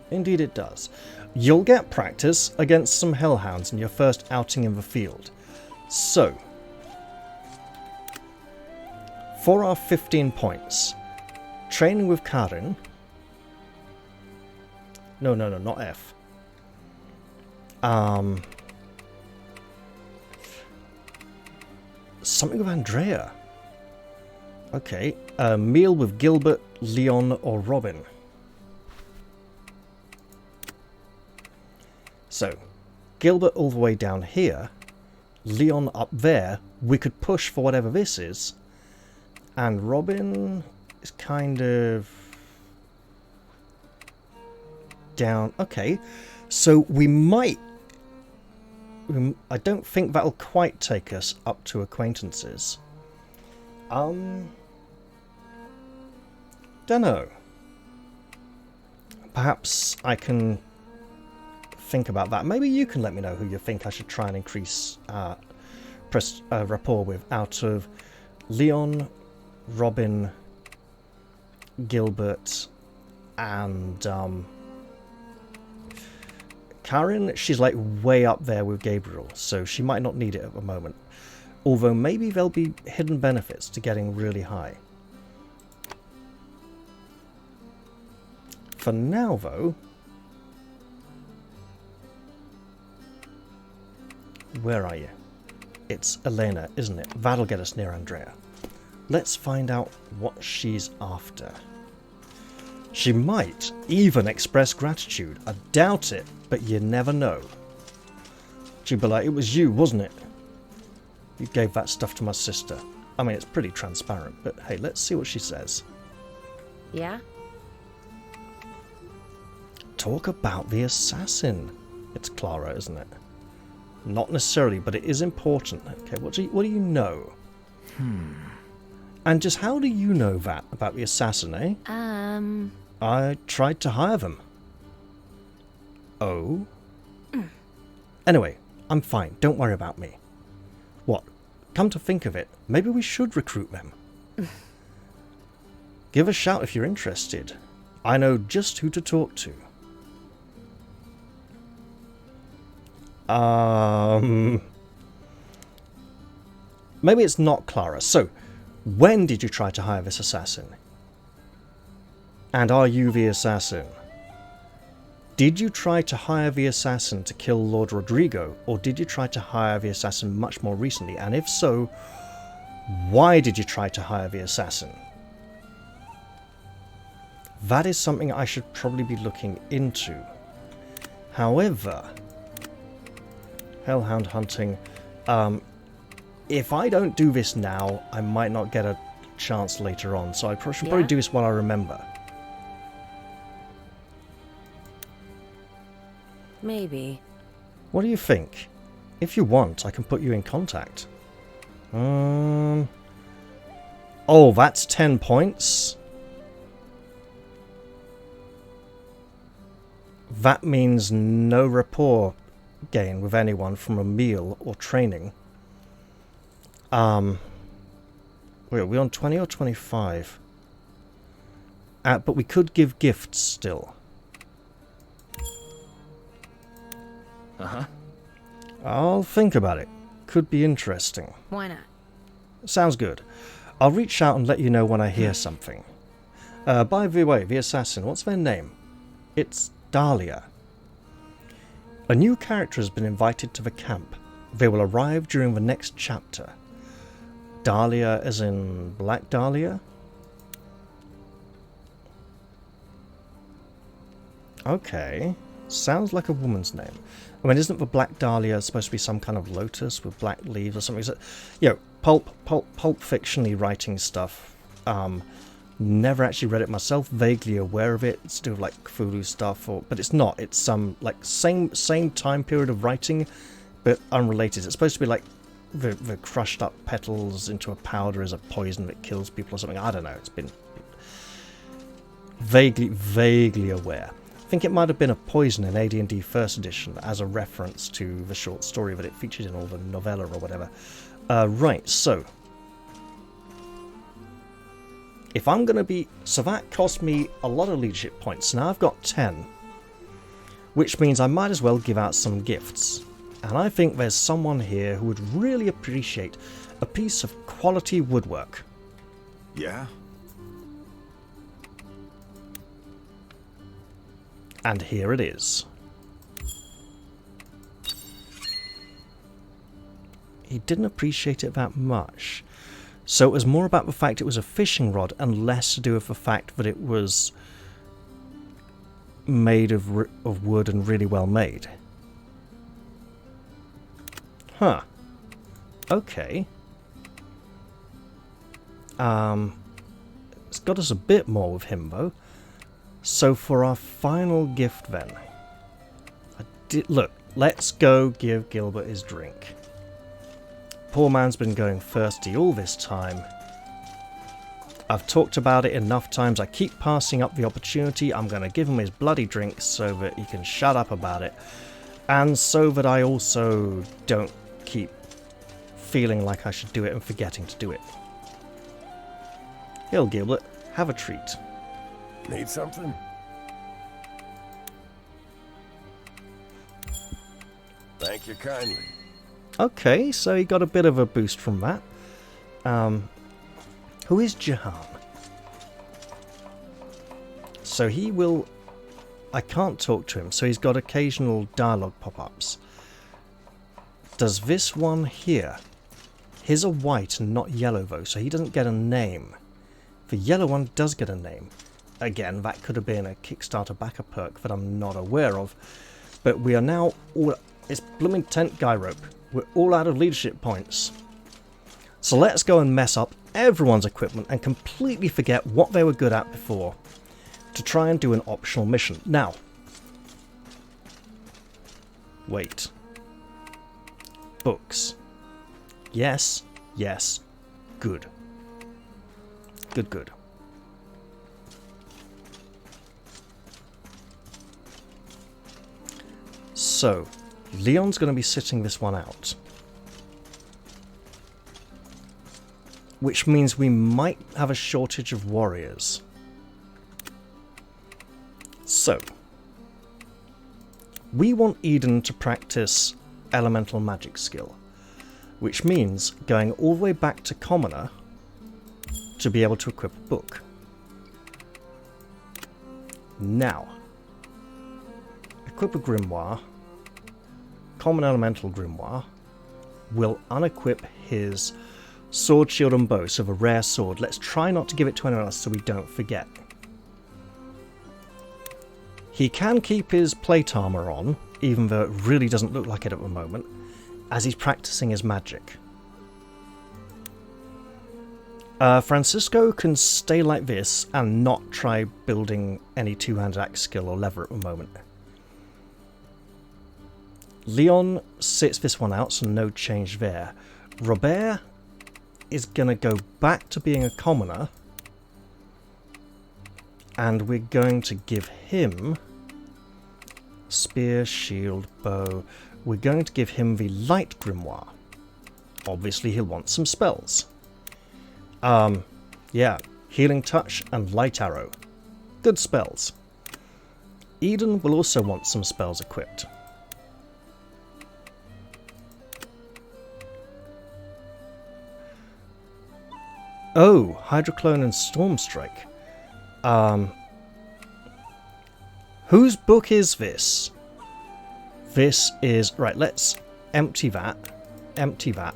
Indeed it does. You'll get practice against some hellhounds in your first outing in the field. So, for our 15 points, training with Karin. No, not F. Something with Andrea. Okay, a meal with Gilbert, Leon, or Robin. So, Gilbert all the way down here, Leon up there, we could push for whatever this is. And Robin is kind of down. Okay, so we might... I don't think that'll quite take us up to acquaintances. Dunno. Perhaps I can think about that. Maybe you can let me know who you think I should try and increase rapport with out of Leon, Robin, Gilbert, and Karen. She's like way up there with Gabriel, so she might not need it at the moment. Although maybe there'll be hidden benefits to getting really high. For now, though, where are you? It's Elena, isn't it? That'll get us near Andrea. Let's find out what she's after. She might even express gratitude. I doubt it, but you never know. She'd be like, it was you, wasn't it? You gave that stuff to my sister. I mean, it's pretty transparent, but hey, let's see what she says. Yeah? Talk about the assassin. It's Clara, isn't it? Not necessarily, but it is important. Okay, what do you know? And just how do you know that about the assassin, eh? I tried to hire them. Oh? Anyway, I'm fine. Don't worry about me. What? Come to think of it, maybe we should recruit them. Give a shout if you're interested. I know just who to talk to. Maybe it's not Clara. So, when did you try to hire this assassin? And are you the assassin? Did you try to hire the assassin to kill Lord Rodrigo, or did you try to hire the assassin much more recently? And if so, why did you try to hire the assassin? That is something I should probably be looking into. However, Hellhound hunting. If I don't do this now, I might not get a chance later on, so I should probably do this while I remember. Maybe. What do you think? If you want, I can put you in contact. Oh, that's 10 points. That means no rapport gain with anyone from a meal or training. Wait, are we on 20 or 25? But we could give gifts still. I'll think about it. Could be interesting. Why not? Sounds good. I'll reach out and let you know when I hear something. By the way, the assassin, what's their name? It's Dahlia. A new character has been invited to the camp. They will arrive during the next chapter. Dahlia as in Black Dahlia? Okay. Sounds like a woman's name. I mean, isn't the Black Dahlia supposed to be some kind of lotus with black leaves or something? You know, pulp fiction-y writing stuff. Never actually read it myself, vaguely aware of it. It's to do with like Cthulhu stuff, but it's not. It's some like same time period of writing, but unrelated. It's supposed to be like the crushed up petals into a powder as a poison that kills people or something. I don't know. It's been vaguely aware. I think it might have been a poison in AD&D First Edition as a reference to the short story that it featured in, or the novella or whatever. Right, so if I'm going to be... So that cost me a lot of leadership points. Now I've got 10. Which means I might as well give out some gifts. And I think there's someone here who would really appreciate a piece of quality woodwork. Yeah? And here it is. He didn't appreciate it that much. So it was more about the fact it was a fishing rod and less to do with the fact that it was made of wood and really well made. Huh. Okay. It's got us a bit more with him, though. So for our final gift, then... Look, let's go give Gilbert his drink. Poor man's been going thirsty all this time. I've talked about it enough times. I keep passing up the opportunity. I'm going to give him his bloody drink so that he can shut up about it. And so that I also don't keep feeling like I should do it and forgetting to do it. Here, Gilbert, have a treat. Need something? Thank you kindly. Okay, so he got a bit of a boost from that. Who is Jahan? So he will... I can't talk to him, so he's got occasional dialogue pop-ups. Does this one here... His are white and not yellow, though, so he doesn't get a name. The yellow one does get a name. Again, that could have been a Kickstarter backer perk that I'm not aware of. But we are now all... It's blooming tent guy rope. We're all out of leadership points. So let's go and mess up everyone's equipment and completely forget what they were good at before to try and do an optional mission. Now, wait. Books. Yes, yes, good. Good, good. So, Leon's going to be sitting this one out. Which means we might have a shortage of warriors. So, we want Eden to practice elemental magic skill, which means going all the way back to Commoner to be able to equip a book. Now, equip a grimoire, common elemental grimoire, will unequip his sword, shield and bow, so the rare sword. Let's try not to give it to anyone else so we don't forget. He can keep his plate armor on, even though it really doesn't look like it at the moment, as he's practicing his magic. Francisco can stay like this and not try building any two-handed axe skill or lever at the moment. Leon sits this one out, so no change there. Robert is going to go back to being a commoner, and we're going to give him spear, shield, bow. We're going to give him the light grimoire. Obviously he'll want some spells. Yeah, healing touch and light arrow. Good spells. Eden will also want some spells equipped. Oh, Hydroclone and Stormstrike. Whose book is this? This is... Right, let's empty that. Empty that.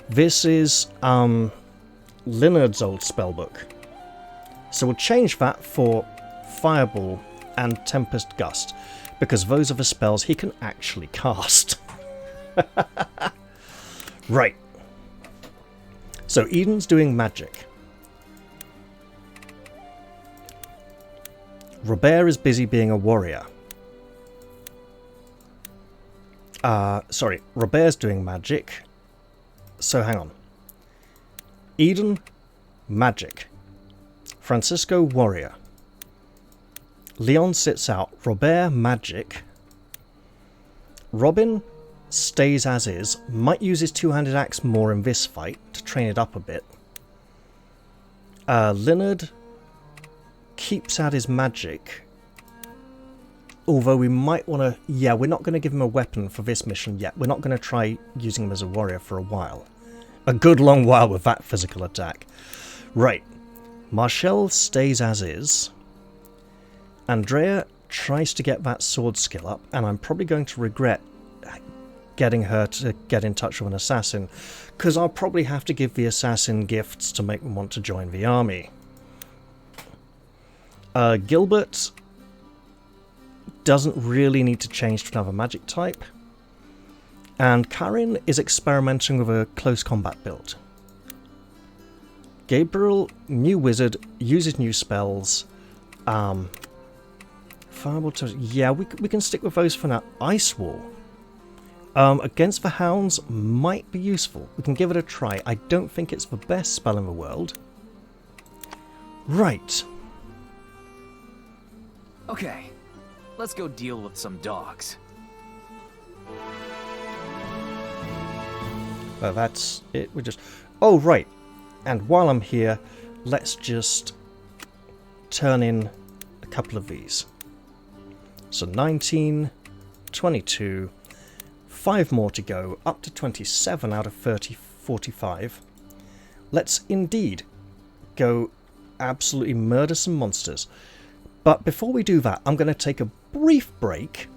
This is, Linard's old spellbook. So we'll change that for Fireball and Tempest Gust, because those are the spells he can actually cast. Right. So Eden's doing magic. Robert is busy being a warrior. Sorry, Robert's doing magic. So hang on. Eden, magic. Francisco, warrior. Leon sits out. Robert, magic. Robin stays as is. Might use his two-handed axe more in this fight to train it up a bit. Linard keeps at his magic. Although we might want to... Yeah, we're not going to give him a weapon for this mission yet. We're not going to try using him as a warrior for a while. A good long while with that physical attack. Right. Marshall stays as is. Andrea tries to get that sword skill up, and I'm probably going to regret getting her to get in touch with an assassin, because I'll probably have to give the assassin gifts to make them want to join the army. Gilbert doesn't really need to change to another magic type. And Karin is experimenting with a close combat build. Gabriel, new wizard, uses new spells. Fireball to... Yeah, we can stick with those for now. Ice Wall. Against the Hounds might be useful. We can give it a try. I don't think it's the best spell in the world. Right. Okay, let's go deal with some dogs. Well, that's it. We're just... Oh, right. And while I'm here, let's just turn in a couple of these. So 19, 22, 5 more to go, up to 27 out of 45. Let's indeed go absolutely murder some monsters. But before we do that, I'm going to take a brief break,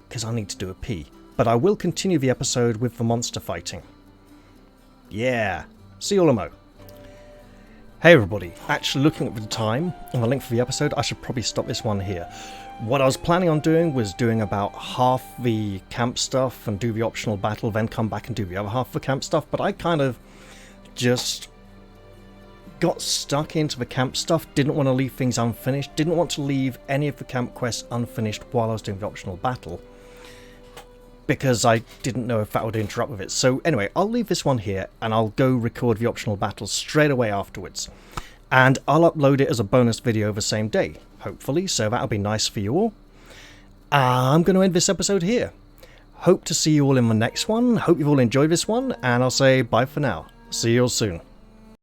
because I need to do a pee. But I will continue the episode with the monster fighting. Yeah. See you all amo. Hey everybody, actually looking at the time and the length of the episode, I should probably stop this one here. What I was planning on doing was doing about half the camp stuff and do the optional battle, then come back and do the other half of the camp stuff, but I kind of just got stuck into the camp stuff, didn't want to leave things unfinished, didn't want to leave any of the camp quests unfinished while I was doing the optional battle, because I didn't know if that would interrupt with it. So anyway, I'll leave this one here and I'll go record the optional battle straight away afterwards. And I'll upload it as a bonus video the same day, hopefully, so that'll be nice for you all. I'm going to end this episode here. Hope to see you all in the next one. Hope you've all enjoyed this one, and I'll say bye for now. See you all soon.